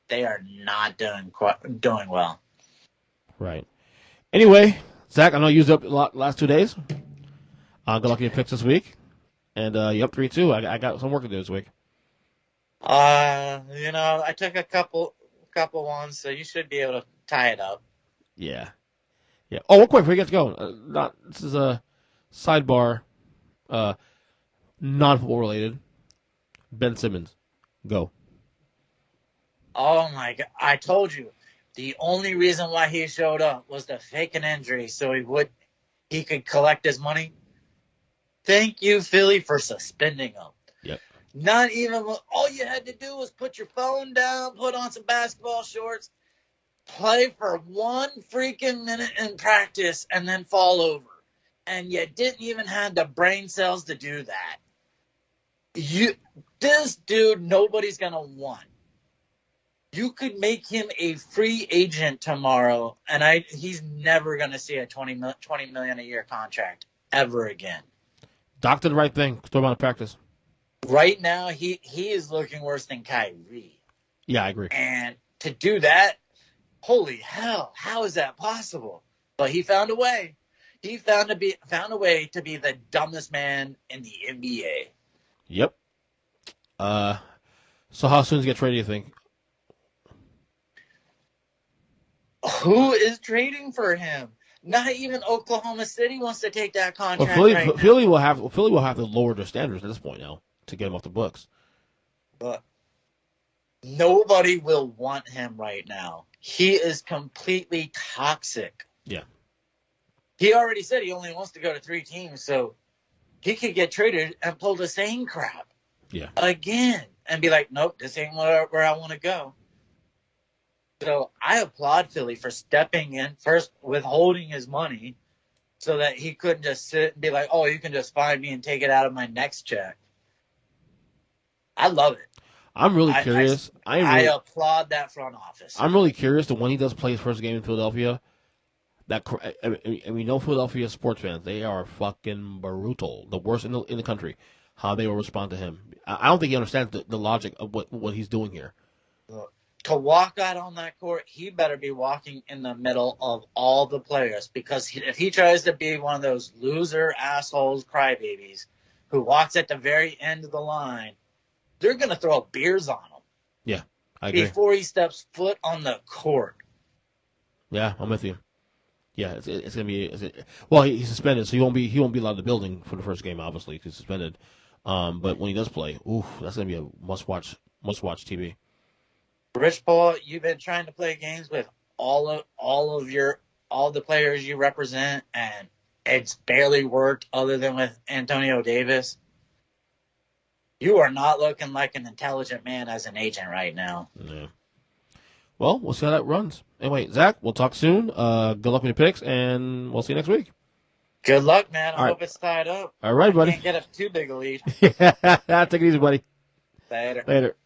they are not doing well. Right. Anyway, Zach, I know you used up a lot last 2 days. Good luck in your picks this week. And you up 3-2. I got some work to do this week. I took a couple ones, so you should be able to tie it up. Yeah. Yeah. Oh, real quick before we get to go. This is a sidebar, non-football related. Ben Simmons, go. Oh my God! I told you, the only reason why he showed up was to fake an injury so he could collect his money. Thank you, Philly, for suspending him. Yep. Not even all you had to do was put your phone down, put on some basketball shorts, play for 1 freaking minute in practice, and then fall over. And you didn't even have the brain cells to do that. This dude, nobody's going to want. You could make him a free agent tomorrow, and he's never going to see a $20 million a year contract ever again. Doc did the right thing. Throw him out of practice. Right now, he is looking worse than Kyrie. Yeah, I agree. And to do that, holy hell, how is that possible? But he found a way. He found a way to be the dumbest man in the NBA. Yep. So how soon does he get traded, do you think? Who is trading for him? Not even Oklahoma City wants to take that contract. Well, Philly will have to lower their standards at this point now to get him off the books. But nobody will want him right now. He is completely toxic. Yeah. He already said he only wants to go to 3 teams, so he could get traded and pull the same crap. Yeah. Again. And be like, nope, this ain't where I want to go. So I applaud Philly for stepping in, first withholding his money so that he couldn't just sit and be like, oh, you can just find me and take it out of my next check. I love it. I'm really curious. I applaud that front office. I'm really curious that when he does play his first game in Philadelphia, and we know Philadelphia sports fans, they are fucking brutal, the worst in the country. How they will respond to him. I don't think he understands the logic of what he's doing here. To walk out on that court, he better be walking in the middle of all the players, because if he tries to be one of those loser assholes crybabies who walks at the very end of the line, they're going to throw beers on him. Yeah, I agree. Before he steps foot on the court. Yeah, I'm with you. Yeah, it's gonna be. Well, he's suspended, so he won't be allowed in the building for the first game. Obviously, he's suspended. But when he does play, that's gonna be a must watch TV. Rich Paul, you've been trying to play games with all the players you represent, and it's barely worked other than with Antonio Davis. You are not looking like an intelligent man as an agent right now. Yeah. Well, we'll see how that runs. Anyway, Zach, we'll talk soon. Good luck with your picks, and we'll see you next week. Good luck, man. I All hope right. it's tied up. All right, buddy. Can't get up too big a lead. Yeah, take it easy, buddy. Later. Later.